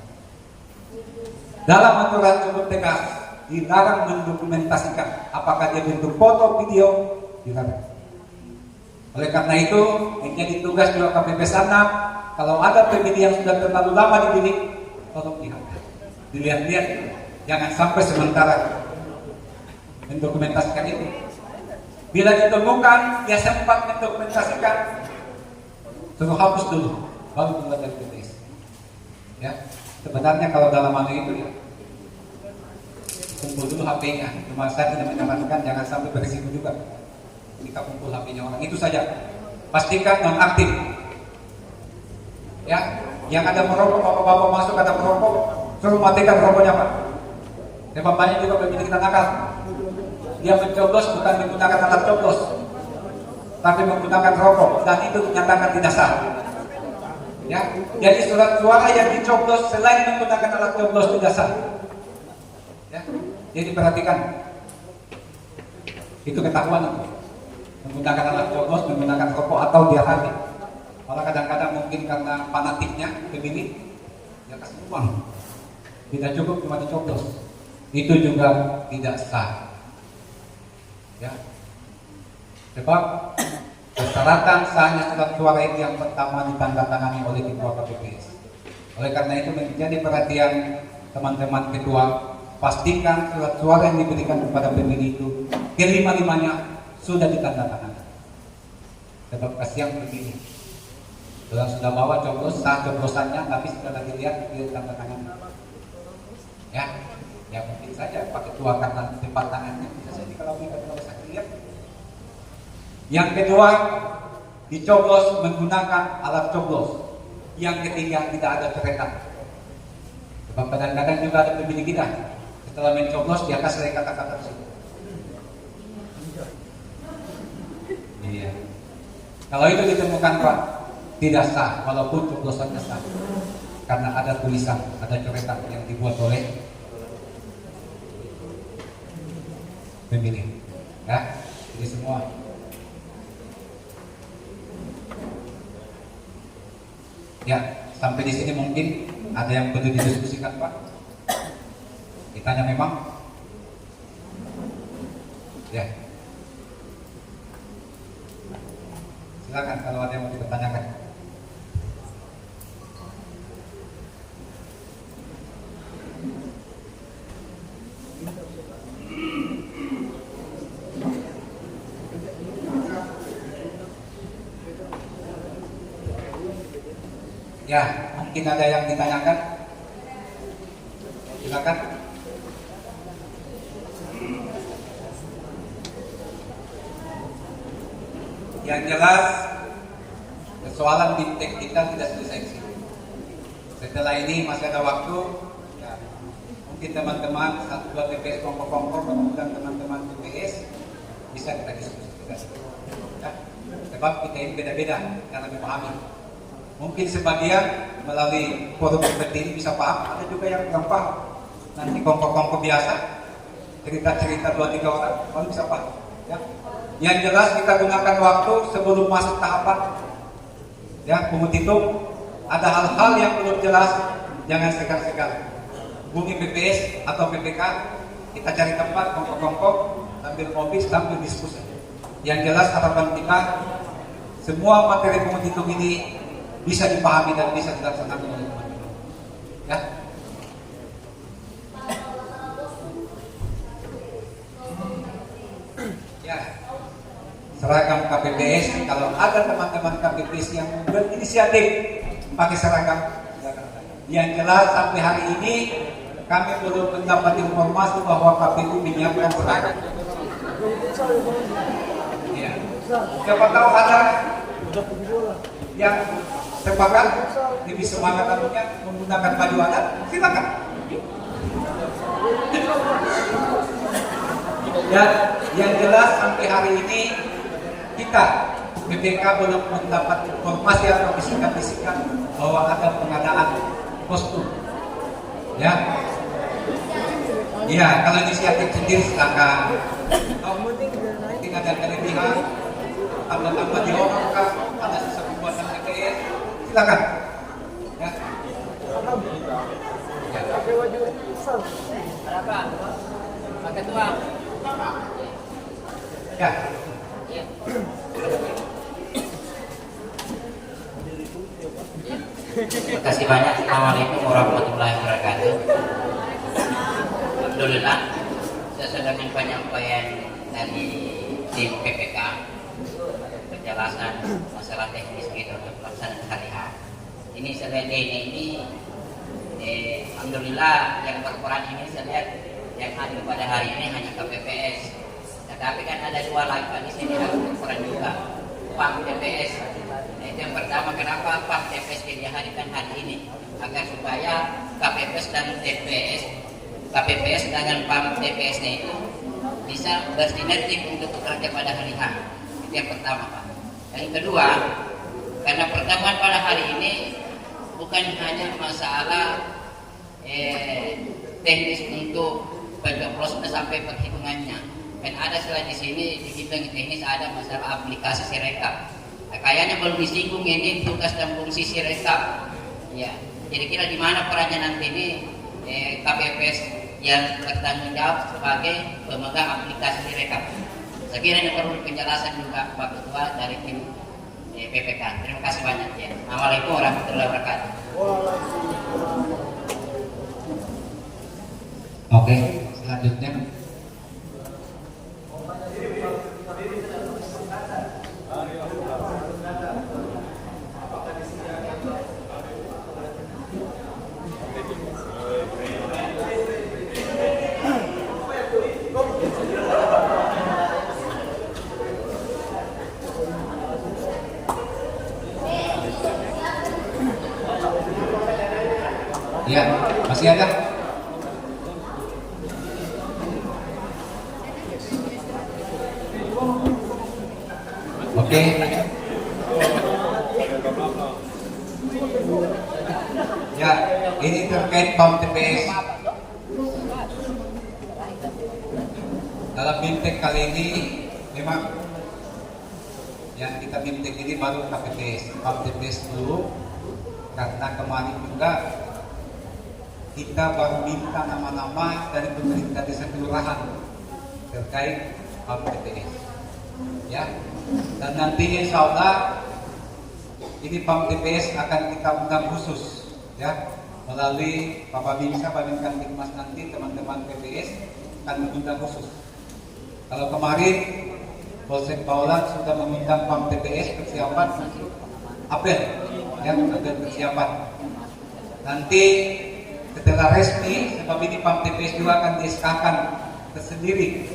Dalam aturan cukup tegas, dilarang mendokumentasikan apakah dia bentuk foto, video, dilarang. Oleh karena itu, menjadi tugas juga KPPS 6, kalau ada pemilih yang sudah terlalu lama dipilih, tolong dilihat-lihat, jangan sampai sementara mendokumentasikan itu. Bila ditemukan dia sempat mendokumentasikan, suruh hapus dulu, baru keluar dari BPS. Ya, sebenarnya kalau dalam hal itu ya, kumpul dulu HP-nya. Cuma saya tidak menyarankan jangan sampai berisiko juga. Kita kumpul HP-nya orang itu saja. Pastikan nonaktif. Ya, yang ada merokok, bapak-bapak masuk ada merokok, suruh matikan rokoknya Pak. Sebab banyak juga pemilih kita nakal. Dia mencoblos bukan menggunakan alat coblos, tapi menggunakan rokok, dan itu dinyatakan tidak sah. Ya, jadi surat suara yang dicoblos selain menggunakan alat coblos tidak sah. Ya, jadi perhatikan, itu ketahuan itu. Menggunakan alat coblos, menggunakan rokok atau dia hamil. Malah kadang-kadang mungkin karena fanatiknya pemilih, dia kasih uang. Tidak cukup cuma dicoblos, itu juga tidak sah. Ya, sebab persyaratan sahnya surat suara itu yang pertama ditandatangani oleh ketua KPPS. Oleh karena itu menjadi perhatian teman-teman ketua, pastikan surat suara yang diberikan kepada pemilih itu kelima-limanya sudah ditandatangani. Sebab kasihan pemilih, kalau sudah bawa coblos sah coblosannya, tapi setelah dilihat dia ditandatangani. Ya, ya mungkin saja Pak Ketua karena tempat tangannya bisa jadi kalau kita tidak bisa lihat. Yang kedua, dicoblos menggunakan alat coblos. Yang ketiga, tidak ada coretan. Sebab kadang-kadang juga ada pemilih kita setelah mencoblos dia kasih kata-kata tersebut. Iya. Kalau itu ditemukan Pak, tidak sah walaupun coblosannya sah, karena ada tulisan, ada coretan yang dibuat oleh pemilih. Ya, jadi semua. Ya, sampai di sini mungkin ada yang perlu didiskusikan Pak. Ditanya memang. Ya. Silakan kalau ada yang mau dipertanyakan. Ya, mungkin ada yang ditanyakan. Silakan. Yang jelas persoalan bimtek kita tidak selesai di sini. Setelah ini masih ada waktu, ya, mungkin teman-teman satu dua TPS kompor-kompor, kemudian teman-teman TPS bisa kita diskusikan. Ya. Sebab kita ini beda-beda karena memahami. Mungkin sebagian melalui forum seperti ini bisa paham, ada juga yang kurang paham. Nanti kompor-kompor biasa, cerita-cerita 2-3 orang, baru bisa paham. Ya. Yang jelas kita gunakan waktu sebelum masuk tahapan ya pungut hitung. Ada hal-hal yang belum jelas, jangan segan-segan hubungi PPS atau PPK, kita cari tempat kompor-kompor sambil ngopi sambil diskusi. Yang jelas harapan kita semua materi pungut hitung ini bisa dipahami dan bisa dilaksanakan oleh teman-teman. Ya. Ya. Seragam KPPS, kalau ada teman-teman KPPS yang berinisiatif pakai seragam. Yang jelas sampai hari ini kami belum mendapat informasi bahwa KPU menyiapkan seragam. Ya. Siapa tahu ada yang sepakat lebih semangat anunya menggunakan baju adat, silakan. Dan yang jelas sampai hari ini kita BPK belum mendapat informasi atau bisikan-bisikan bahwa ada pengadaan kostum. Ya, iya kalau inisiatif sendiri silakan. Mungkin ada kelebihan, tambah-tambah di orang kah, ada sisa pembuatan TPS, silakan. Ya. Ya. Pakai baju besar. Berapa? Pakai tuang. Ya. Terima kasih banyak. Assalamualaikum warahmatullahi wabarakatuh. Alhamdulillah, sesuai dengan penyampaian dari tim PPK, penjelasan masalah teknis gitu pelaksanaan hari H. Ini selain ini, alhamdulillah yang berperan ini saya lihat yang hadir pada hari ini hanya KPPS. Tetapi kan ada dua lagi di sini harus berperan juga, PAM TPS. Itu yang pertama, kenapa PAM TPS dihadirkan hari ini agar supaya KPPS dan PAM TPS itu bisa bersinergi untuk bekerja pada hari H. Itu yang pertama, Pak. Yang kedua, karena pertemuan pada hari ini bukan hanya masalah teknis untuk pencoblosnya sampai perhitungannya. Dan ada selain di sini di bidang teknis ada masalah aplikasi Sirekap. Kayaknya belum disinggung ini tugas dan fungsi Sirekap. Ya, kira-kira di mana perannya nanti ini KPPS yang bertanggung jawab sebagai pemegang aplikasi Sirekap. Saya kira ini perlu penjelasan juga Pak Ketua dari tim PPK. Terima kasih banyak ya. Assalamualaikum warahmatullahi wabarakatuh. Oke, selanjutnya. Ya, masih ada. Oke. Ya, ini terkait PAM TPS. Dalam BIMTEK kali ini memang yang kita BIMTEK ini baru KPPS, PAM TPS dulu, karena kemarin juga kita baru minta nama-nama dari pemerintah desa kelurahan terkait PAM TPS. Ya, dan nanti insya Allah ini PAM TPS akan kita undang khusus, ya, melalui Bapak Bimsa, Babinkan Dikmas nanti teman-teman PPS akan mengundang khusus. Kalau kemarin Polsek Baulan sudah mengundang PAM TPS persiapan apel, ya, apel persiapan. Nanti setelah resmi, sebab ini PAM TPS juga akan disahkan tersendiri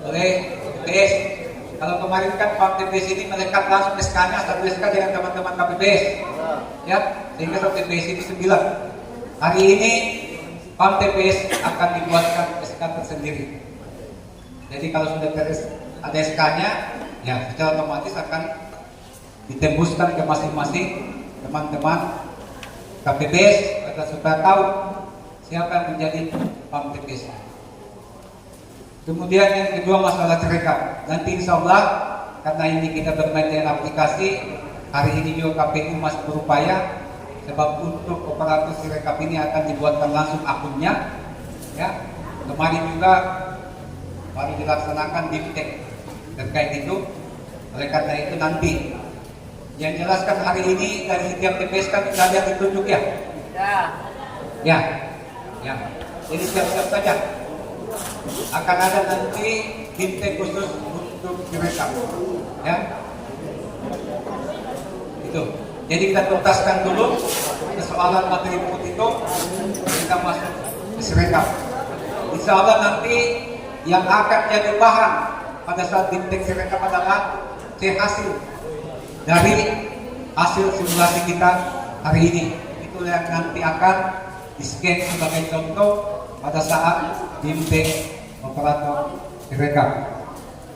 oleh TPS. Kalau kemarin kan Pak TPS ini melekat langsung SK-nya, satu SK dengan teman-teman KPPS, ya, sehingga satu TPS itu 9. Hari ini Pak TPS akan dibuatkan SK tersendiri. Jadi kalau sudah ada SK-nya, ya secara otomatis akan ditembuskan ke masing-masing teman-teman KPPS agar supaya tahu siapa yang menjadi Pak TPS. Kemudian yang kedua masalah Sirekap. Nanti insya Allah karena ini kita bermain dengan aplikasi, hari ini juga KPU masih berupaya sebab untuk operator Sirekap ini akan dibuatkan langsung akunnya. Ya, kemarin juga baru dilaksanakan BIMTEK terkait itu. Oleh karena itu nanti yang jelaskan hari ini dari setiap TPS kan sudah ada ditunjuk ya. Ya, ya. Jadi siap-siap saja. Akan ada nanti BIMTEK khusus untuk Sirekap. Ya, itu. Jadi kita tuntaskan dulu persoalan materi pokok itu, kita masuk ke Sirekap. Insya Allah nanti yang akan jadi bahan pada saat BIMTEK Sirekap adalah hasil dari hasil simulasi kita hari ini. Itu yang nanti akan di-scan sebagai contoh pada saat BIMTEK operator Sirekap.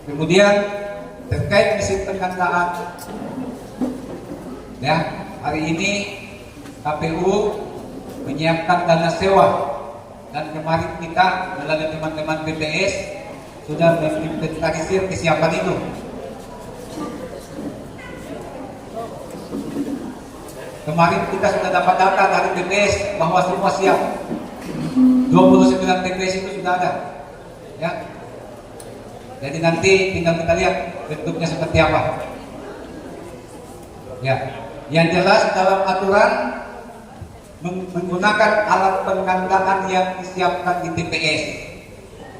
Kemudian terkait mesin penggandaan, ya, hari ini KPU menyiapkan dana sewa dan kemarin kita melalui teman-teman BPS sudah menginventarisir kesiapan itu. Kemarin kita sudah dapat data dari BPS bahwa semua siap. 29 TPS itu sudah ada. Ya. Jadi nanti tinggal kita lihat bentuknya seperti apa. Ya. Yang jelas dalam aturan menggunakan alat penggandaan yang disiapkan di TPS.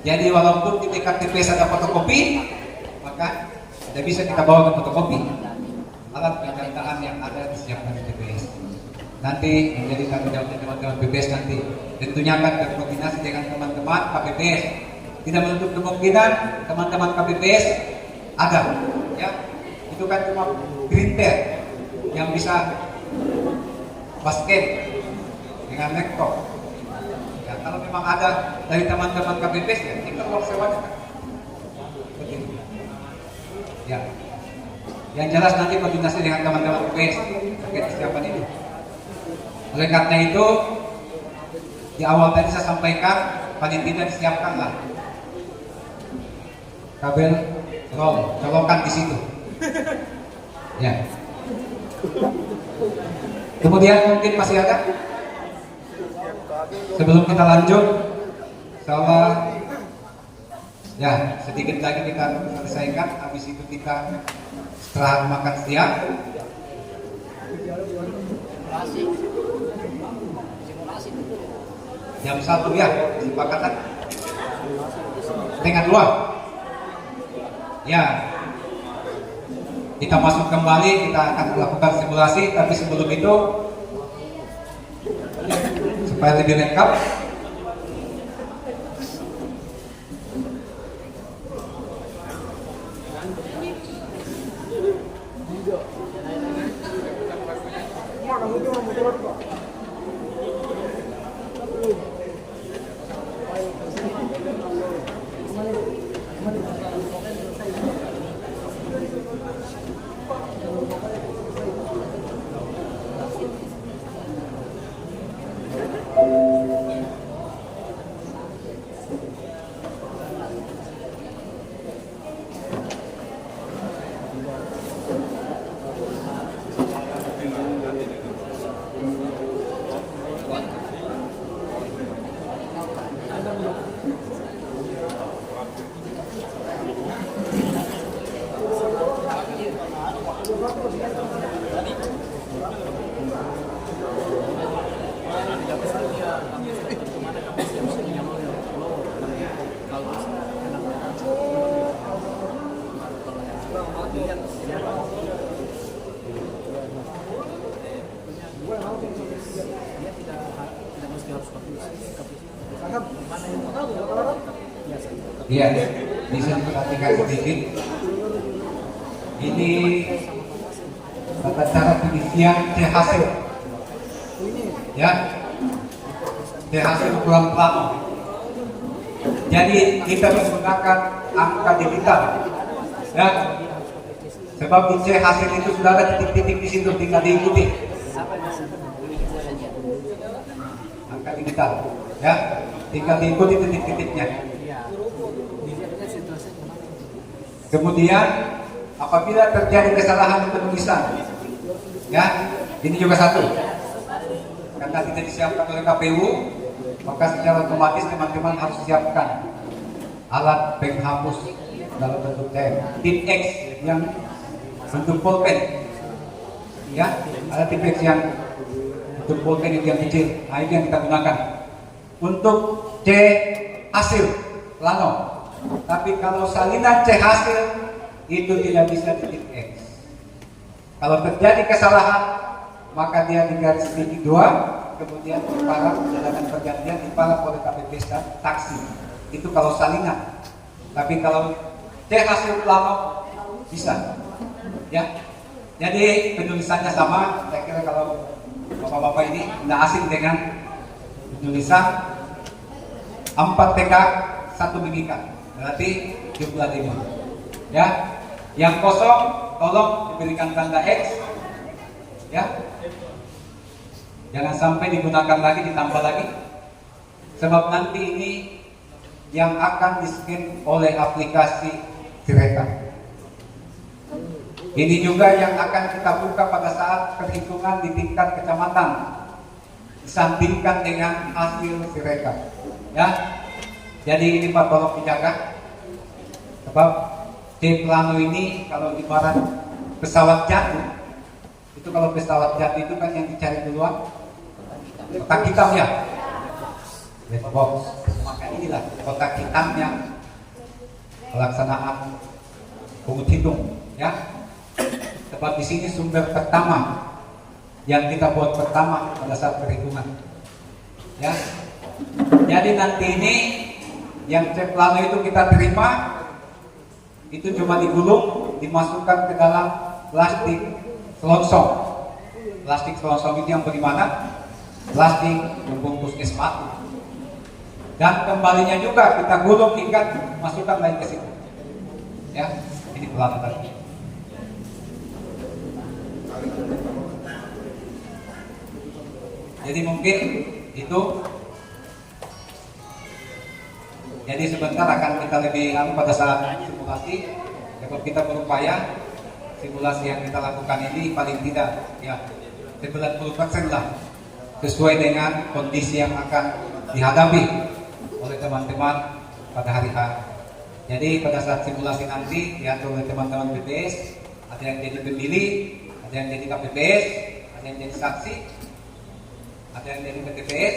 Jadi walaupun di dekat TPS ada fotokopi, maka tidak bisa kita bawa ke fotokopi. Alat penggandaan yang ada disiapkan di TPS. Nanti menjadi tanggung jawab teman-teman BPS nanti. Tentunya akan berkoordinasi dengan teman-teman KPPS. Tidak menutup kemungkinan teman-teman KPPS ada, ya. Itu kan cuma printer yang bisa basket dengan laptop. Ya, kalau memang ada dari teman-teman KPPS, ya kita uang sewanya. Begitu. Ya. Yang jelas nanti koordinasi dengan teman-teman BPS terkait kesiapan itu. Oleh karena itu, di awal tadi saya sampaikan paling tidak disiapkanlah kabel roll, colokan di situ. Ya. Kemudian mungkin masih ada. Sebelum kita lanjut, insyaallah ya sedikit lagi kita selesaikan. Habis itu kita setelah makan siang. Jam 1 ya, kesepakatan setengah 2. Ya, kita masuk kembali, kita akan melakukan simulasi. Tapi sebelum itu, supaya lebih lengkap, Iya, bisa diperhatikan sedikit. Ini tata cara pengisian C hasil. Ya, C hasil ukuran plano. Jadi kita menggunakan angka digital. Ya, sebab di C hasil itu sudah ada titik-titik di situ, tinggal diikuti. Angka digital, ya, tinggal diikuti titik-titiknya. Kemudian apabila terjadi kesalahan penulisan, ya, ini juga satu, karena tidak disiapkan oleh KPU, maka secara otomatis teman-teman harus siapkan alat penghapus dalam bentuk tip X yang bentuk pulpen, ya, ada tip X yang bentuk pulpen itu yang kecil. Nah, itu yang kita gunakan untuk C hasil plano. Tapi kalau salinan C hasil itu tidak bisa di tip X. Kalau terjadi kesalahan, maka dia digaris titik 2, kemudian diparaf jalankan pergantian diparaf oleh KPPS dan taksi. Itu kalau salinan. Tapi kalau C hasil plano bisa, ya. Jadi penulisannya sama. Saya kira kalau bapak-bapak ini tidak asing dengan penulisan 4 TK 1 mimikan, berarti jumlah 5. Ya, yang kosong tolong diberikan tanda X. Ya, jangan sampai digunakan lagi, ditambah lagi, sebab nanti ini yang akan di-scan oleh aplikasi Sirekap. Ini juga yang akan kita buka pada saat perhitungan di tingkat kecamatan, disandingkan dengan hasil Sirekap. Ya, jadi ini Pak tolong dijaga, sebab C plano ini kalau ibarat pesawat jatuh, itu kalau pesawat jatuh itu kan yang dicari duluan kotak hitam, ya, black box. Maka inilah kotak hitamnya pelaksanaan pungut hitung, ya. Sebab di sini sumber pertama yang kita buat pertama pada saat perhitungan, ya. Jadi nanti ini yang C plano itu kita terima, itu cuma digulung, dimasukkan ke dalam plastik selongsong. Plastik selongsong itu yang bagaimana? Plastik membungkus es batu. Dan kembalinya juga kita gulung, ikat, masukkan lagi ke situ. Ya, ini plano tadi. Jadi mungkin itu. Jadi sebentar akan kita lebih pada saat simulasi. Sebab kita berupaya simulasi yang kita lakukan ini paling tidak ya 90% lah sesuai dengan kondisi yang akan dihadapi oleh teman-teman pada hari H. Jadi pada saat simulasi nanti diatur oleh teman-teman BPS, ada yang jadi pemilih, ada yang jadi KPPS, ada yang jadi saksi, ada yang jadi PTPS,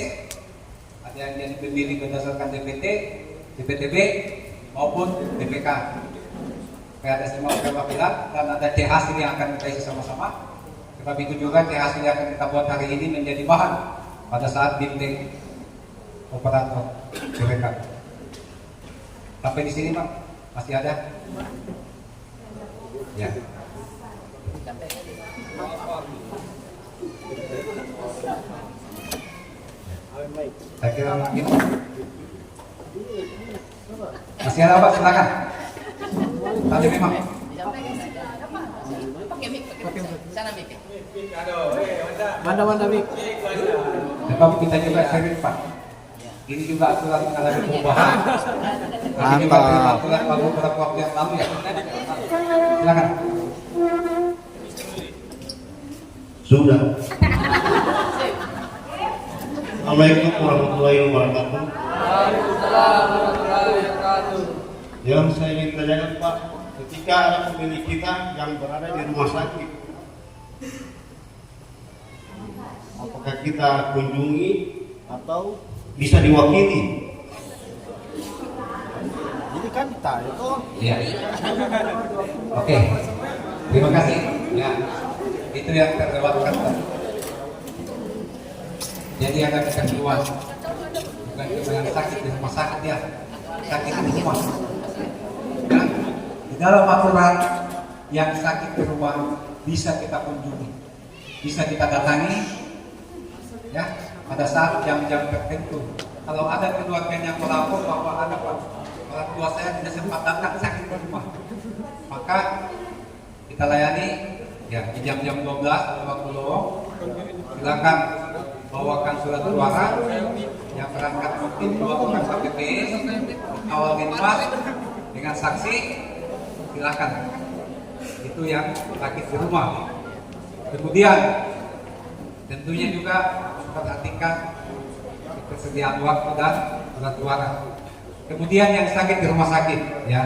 ada yang jadi pemilih berdasarkan DPT, DPTB maupun DPK. Kayak ada semua perwakilan dan ada C hasil yang akan kita isi sama-sama. Sebab itu juga C hasil yang akan kita buat hari ini menjadi bahan pada saat bimbing operator Sirekap. Sampai di sini Pak, masih ada? Ya. Saya kira mungkin masih ada Pak, silakan. Tadi memang. Sana mic. Mana Mik? Sebab kita juga sering Pak. Ini juga aturan mengalami perubahan. Ini juga aturan beberapa waktu yang lalu ya. Silakan. Sudah. Assalamualaikum warahmatullahi wabarakatuh. Yang saya ingin tanyakan Pak, ketika ada pemilih kita yang berada di rumah sakit, apakah kita kunjungi atau bisa diwakili? Jadi kan kita itu Iya. Oke. Terima kasih. Ya. Itu yang terlewatkan tadi. Jadi ada ketentuan, bukan cuma yang sakit di rumah sakit ya, sakit di rumah. Ya. Di dalam aturan yang sakit di rumah bisa kita kunjungi, bisa kita datangi, ya, pada saat jam-jam tertentu. Kalau ada keluarganya melapor bahwa ada orang tua saya tidak sempat datang sakit di rumah, maka kita layani, ya, di jam-jam 12 waktu lowong. Silakan bawakan surat suara yang berangkat mungkin 2 orang KPPS, awal minmas dengan saksi, silakan. Itu yang sakit di rumah. Kemudian tentunya juga perhatikan ketersediaan waktu dan surat suara. Kemudian yang sakit di rumah sakit, ya,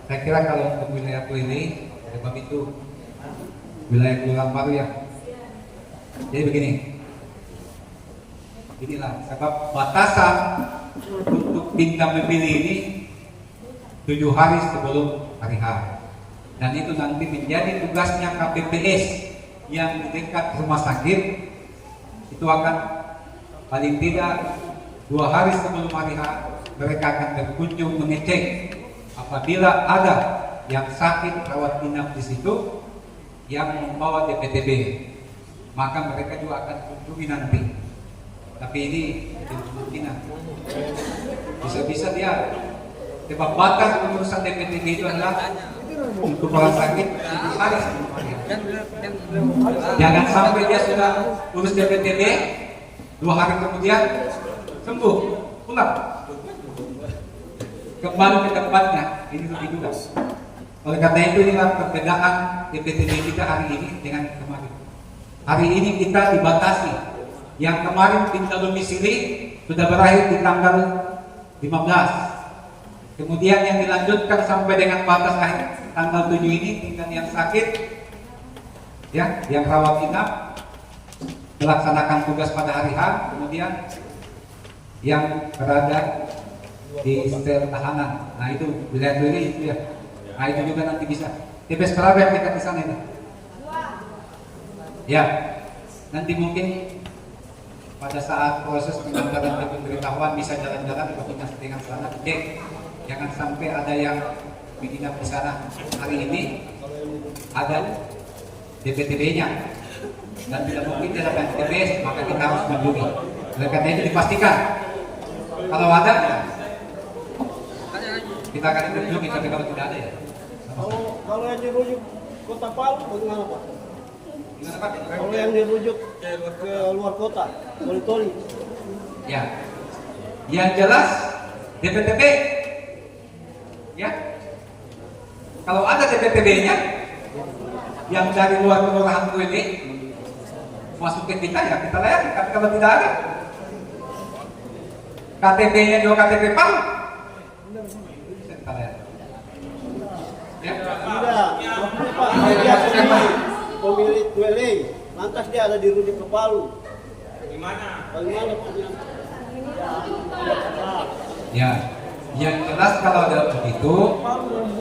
saya kira kalau untuk wilayah Kuili, sebab itu wilayah Kelurahan Baru, ya. Jadi begini, inilah sebab batasan untuk bintang memilih ini 7 hari sebelum hari H, dan itu nanti menjadi tugasnya KPPS yang di dekat rumah sakit. Itu akan paling tidak 2 hari sebelum hari H mereka akan berkunjung mengecek apabila ada yang sakit rawat inap di situ yang membawa DPTB, maka mereka juga akan kunjungi nanti. Tapi ini kemungkinan bisa-bisa dia sebab batas pengurusan DPTB itu adalah untuk orang sakit 7 hari sebelum hari H. Jangan sampai dia sudah urus DPTB 2 hari kemudian sembuh pulang kembali ke tempatnya. Ini lebih juga. Oleh karena itu inilah perbedaan DPTB kita hari ini dengan kemarin. Hari ini kita dibatasi. Yang kemarin pinta domisili sudah berakhir di tanggal 15. Kemudian yang dilanjutkan sampai dengan batas akhir tanggal 7 ini tinggal yang sakit, ya, yang rawat inap melaksanakan tugas pada hari H, kemudian yang berada di sel tahanan. Nah itu wilayah ini itu, ya. Nah itu juga nanti bisa. TPS berapa yang dekat di sana ini? Ya, nanti mungkin pada saat proses pengambilan pemberitahuan bisa jalan-jalan ke dengan sana, cek. Jangan sampai ada yang menginap di sana hari ini ada DPTB-nya dan tidak mungkin tidak ada TPS, maka kita harus mengunjungi. Oleh karena itu dipastikan kalau ada kita akan mengunjungi, tapi kalau tidak ada, ya. Kalau yang dirujuk Kota Palu bagaimana, Pak? Gimana, Pak? Kalau yang dirujuk ke luar kota, Toli-Toli. Ya, yang jelas DPTB, ya. Kalau ada DPTB-nya yang dari luar kelurahan ini masuk ke kita, ya kita layani. Tapi kalau tidak ada, KTP-nya juga KTP Palu, bisa kita layani. Ya. Tidak, maksudnya Pak, dia pemilik dwelling, lantas dia ada dirujuk ke Palu. Bagaimana? Bagaimana Pak? Ya, yang jelas kalau ada begitu,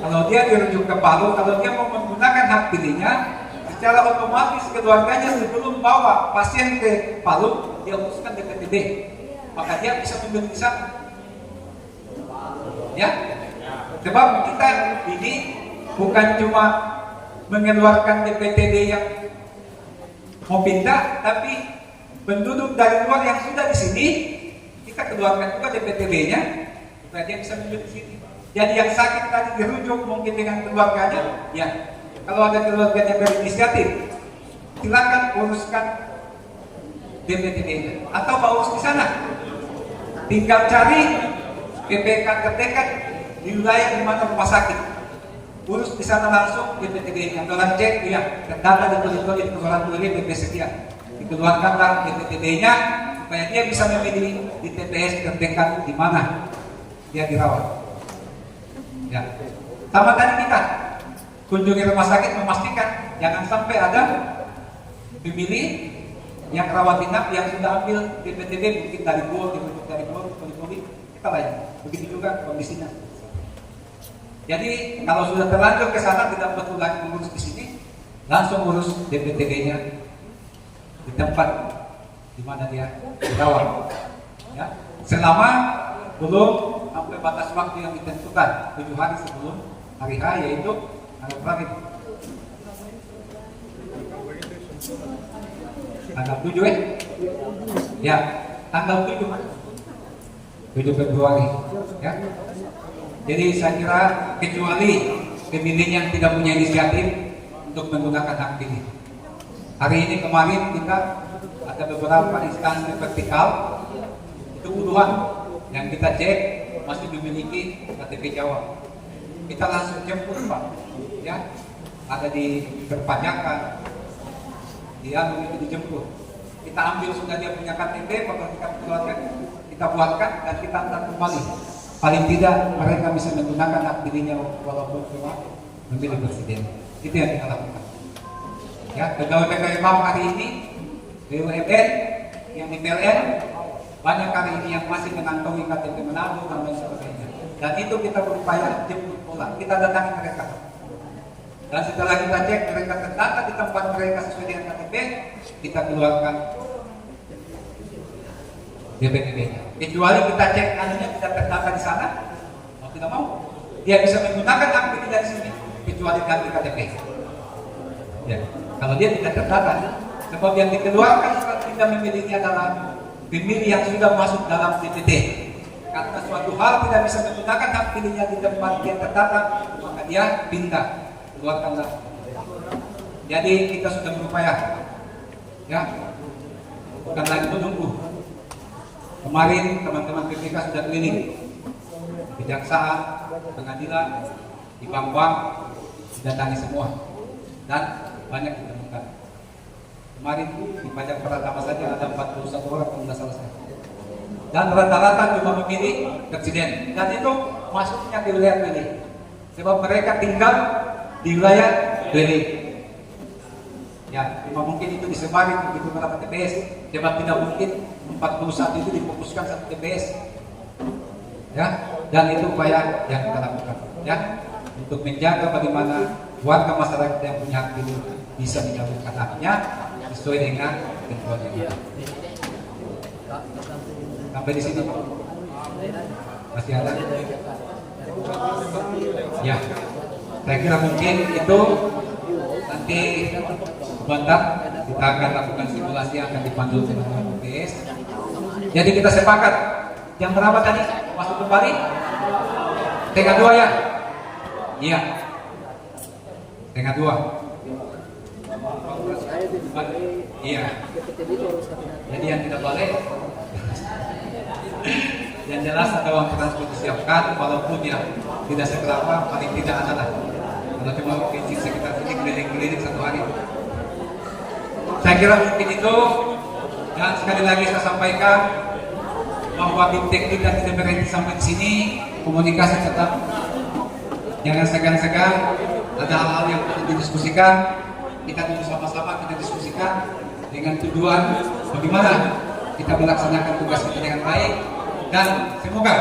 kalau dia dirujuk ke Palu, kalau dia mau menggunakan hak pilihnya, secara otomatis keluarganya sebelum bawa pasien ke Palu, dia uruskan DPTB, maka dia bisa memilih di sana. Ya, sebab kita ini bukan cuma mengeluarkan DPTB yang mau pindah, tapi penduduk dari luar yang sudah di sini kita keluarkan juga DPTB-nya supaya dia bisa menunjuk di sini. Jadi yang sakit tadi dirujuk mungkin dengan keluarganya, ya. Kalau ada keluarganya berinisiatif, silakan uruskan DPTB-nya atau mau urus di sana. Tinggal cari PPK terdekat di wilayah di mana rumah sakit. Urus di sana langsung DPTB-nya. Orang cek, ya, terdata di Toli-Toli di Kelurahan Toli BP sekian. Dikeluarkanlah DPTB-nya supaya dia bisa memilih di TPS terdekat di mana dia dirawat. Ya, sama tadi kita kunjungi rumah sakit memastikan jangan sampai ada pemilih yang rawat inap yang sudah ambil DPTB mungkin dari Bogor, dirujuk dari Bogor, Toli-Toli, kita layan. Begitu juga kondisinya. Jadi kalau sudah terlanjur ke sana tidak perlu lagi mengurus di sini, langsung urus DPTB-nya di tempat di mana dia dirawat. Ya, selama belum sampai batas waktu yang ditentukan 7 hari sebelum hari H, yaitu tanggal berapa? Tanggal 7 ya, tanggal 7 Februari ya. Jadi saya kira kecuali pemilih yang tidak punya inisiatif untuk menggunakan hak pilih. Hari ini kemarin kita ada beberapa instansi vertikal itu puluhan yang kita cek masih memiliki KTP Jawa. Kita langsung jemput Pak, ya ada di perpajakan, dia begitu dijemput. Kita ambil sudah dia punya KTP, maka kita keluarkan, kita buatkan dan kita antar kembali. Paling tidak mereka bisa menggunakan hak pilihnya walaupun cuma memilih presiden. Itu yang kita lakukan. Ya, pegawai-pegawai BAM hari ini, BUMN, yang di PLN, banyak hari ini yang masih mengantongi KTP menabung dan lain sebagainya. Dan itu kita berupaya jemput pulang. Kita datangi mereka. Dan setelah kita cek mereka terdata di tempat mereka sesuai dengan KTP, kita keluarkan DPTB-nya. Kecuali kita cek anunya tidak terdata di sana, mau tidak mau, dia bisa menggunakan hak pilih dari sini, kecuali ganti KTP. Ya, kalau dia tidak terdata, sebab yang dikeluarkan surat tidak memiliki adalah pemilih yang sudah masuk dalam DPT. Karena suatu hal tidak bisa menggunakan hak pilihnya di tempat dia terdata, maka dia pindah. Keluarkanlah. Jadi kita sudah berupaya, ya, bukan lagi menunggu. Kemarin teman-teman PPK sudah keliling, kejaksaan, pengadilan, di bank-bank, didatangi semua, dan banyak ditemukan. Kemarin di pajak pertama saja ada 41 orang yang sudah selesai. Dan rata-rata cuma memilih presiden, dan itu masuknya di wilayah pilih, sebab mereka tinggal di wilayah pilih. Ya, cuma mungkin itu disebarin begitu berapa TPS, sebab tidak mungkin 41 itu difokuskan satu TPS. Ya, dan itu upaya yang kita lakukan, ya, untuk menjaga bagaimana warga masyarakat yang punya hak pilih bisa menyalurkan haknya sesuai dengan ketentuan yang ada. Sampai di sini masih ada? Ya, saya kira mungkin itu nanti sebentar kita akan lakukan simulasi yang akan dipandu dengan PPS. Jadi kita sepakat jam berapa tadi masuk kembali? Setengah 2 ya? Iya, setengah 2. Iya. Jadi yang tidak boleh. Yang jelas ada uang transport disiapkan, walaupun ya tidak seberapa, paling tidak adalah. Kalau cuma mungkin sekitar ini keliling-keliling satu hari. Saya kira mungkin itu. Dan sekali lagi saya sampaikan bahwa tim teknik dan tidak berhenti sampai di sini, komunikasi tetap jangan segan-segan. Ada hal-hal yang perlu didiskusikan, kita duduk sama-sama kita diskusikan dengan tujuan bagaimana kita melaksanakan tugas kita dengan baik, dan semoga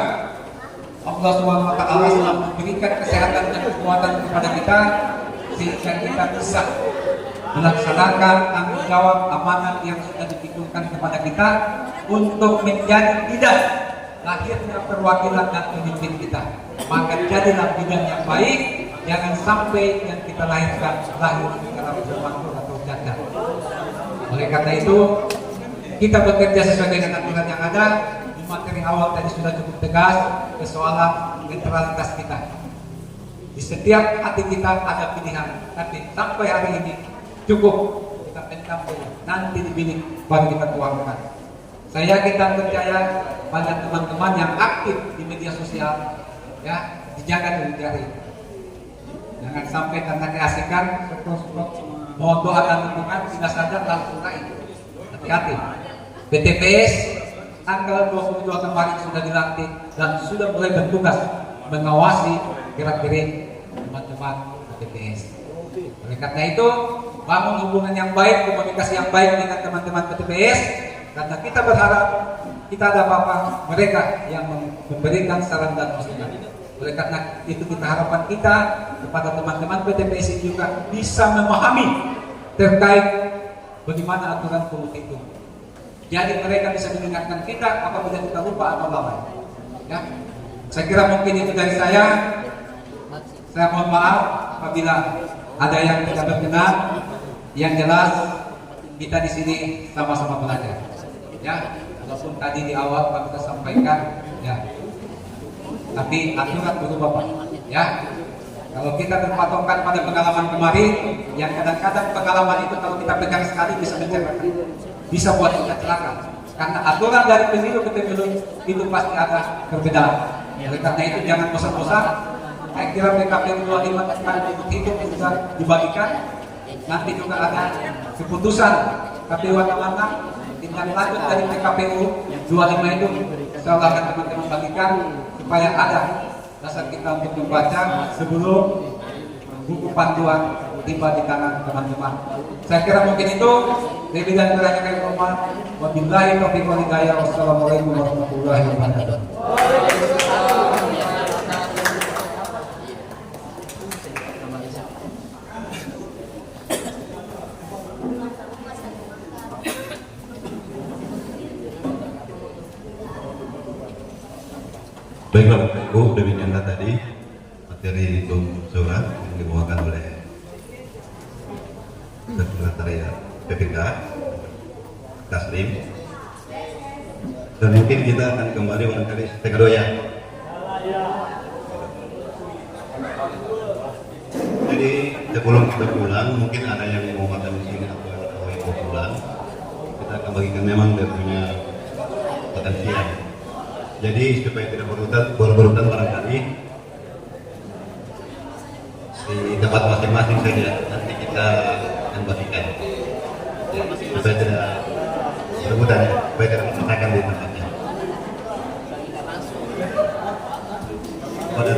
Allah SWT selalu memberikan kesehatan dan kekuatan kepada kita sehingga kita bisa melaksanakan tanggung jawab amanat yang sudah dipikirkan kepada kita untuk menjadi bidan lahirnya perwakilan dan pemimpin kita. Maka jadilah bidan yang baik, jangan sampai yang kita lahirkan lahir dalam perempuan atau janda. Oleh karena itu kita bekerja sesuai dengan aturan yang ada. Di materi awal tadi sudah cukup tegas persoalan netralitas kita. Di setiap hati kita ada pilihan, tapi sampai hari ini cukup kita pendam dulu. Nanti dibilik baru kita tuangkan. Saya yakin dan percaya banyak teman-teman yang aktif di media sosial, ya, dijaga dari jari. Jangan sampai karena keasikan mohon doa dan dukungan tidak sadar langsung naik. Hati-hati. BTPS tanggal 22 kemarin sudah dilantik dan sudah mulai bertugas mengawasi gerak-gerik teman-teman BTPS. Oleh karena itu, bangun hubungan yang baik, komunikasi yang baik dengan teman-teman BTPS, karena kita berharap kita ada apa-apa mereka yang memberikan saran dan masukan. Oleh karena itu kita harapan kita kepada teman-teman BTPS juga bisa memahami terkait bagaimana aturan politik itu. Jadi mereka bisa mengingatkan kita apabila kita lupa atau lalai. Ya, saya kira mungkin itu dari saya. Saya mohon maaf apabila ada yang tidak berkenan. Yang jelas kita di sini sama-sama belajar. Ya, walaupun tadi di awal Pak kita sampaikan, ya, tapi aturan berubah Pak. Ya, kalau kita berpatokan pada pengalaman kemarin, yang kadang-kadang pengalaman itu kalau kita pegang sekali bisa mencerahkan, bisa buat kita celaka. Karena aturan dari pemilu ke pemilu itu pasti ada perbedaan. Oleh karena itu jangan bosan-bosan. Saya kira PKPU 25 kali hidup sudah dibagikan. Nanti juga ada keputusan KPU warna-warna tindak lanjut dari PKPU 25 itu. Insyaallah akan teman-teman bagikan supaya ada dasar kita untuk membaca sebelum buku panduan tiba di tangan teman-teman. Saya kira mungkin itu. Lebih dan kurangnya kami mohon. Wabillahi taufiq wal hidayah. Wassalamualaikum warahmatullahi wabarakatuh. Baiklah Bapak Ibu, demikianlah tadi materi untuk surat yang dibawakan oleh Sekretariat PPK Taslim. Dan mungkin kita akan kembali barangkali Tegadoya. Jadi sebelum kita pulang, mungkin ada yang mau makan di sini atau yang mau pulang, kita akan bagikan memang dia punya makan siang. Jadi supaya tidak berurutan barangkali di tempat masing-masing saja nanti kita akan bagikan. Ya, supaya tidak berebutan, supaya tidak memaksakan di tempatnya.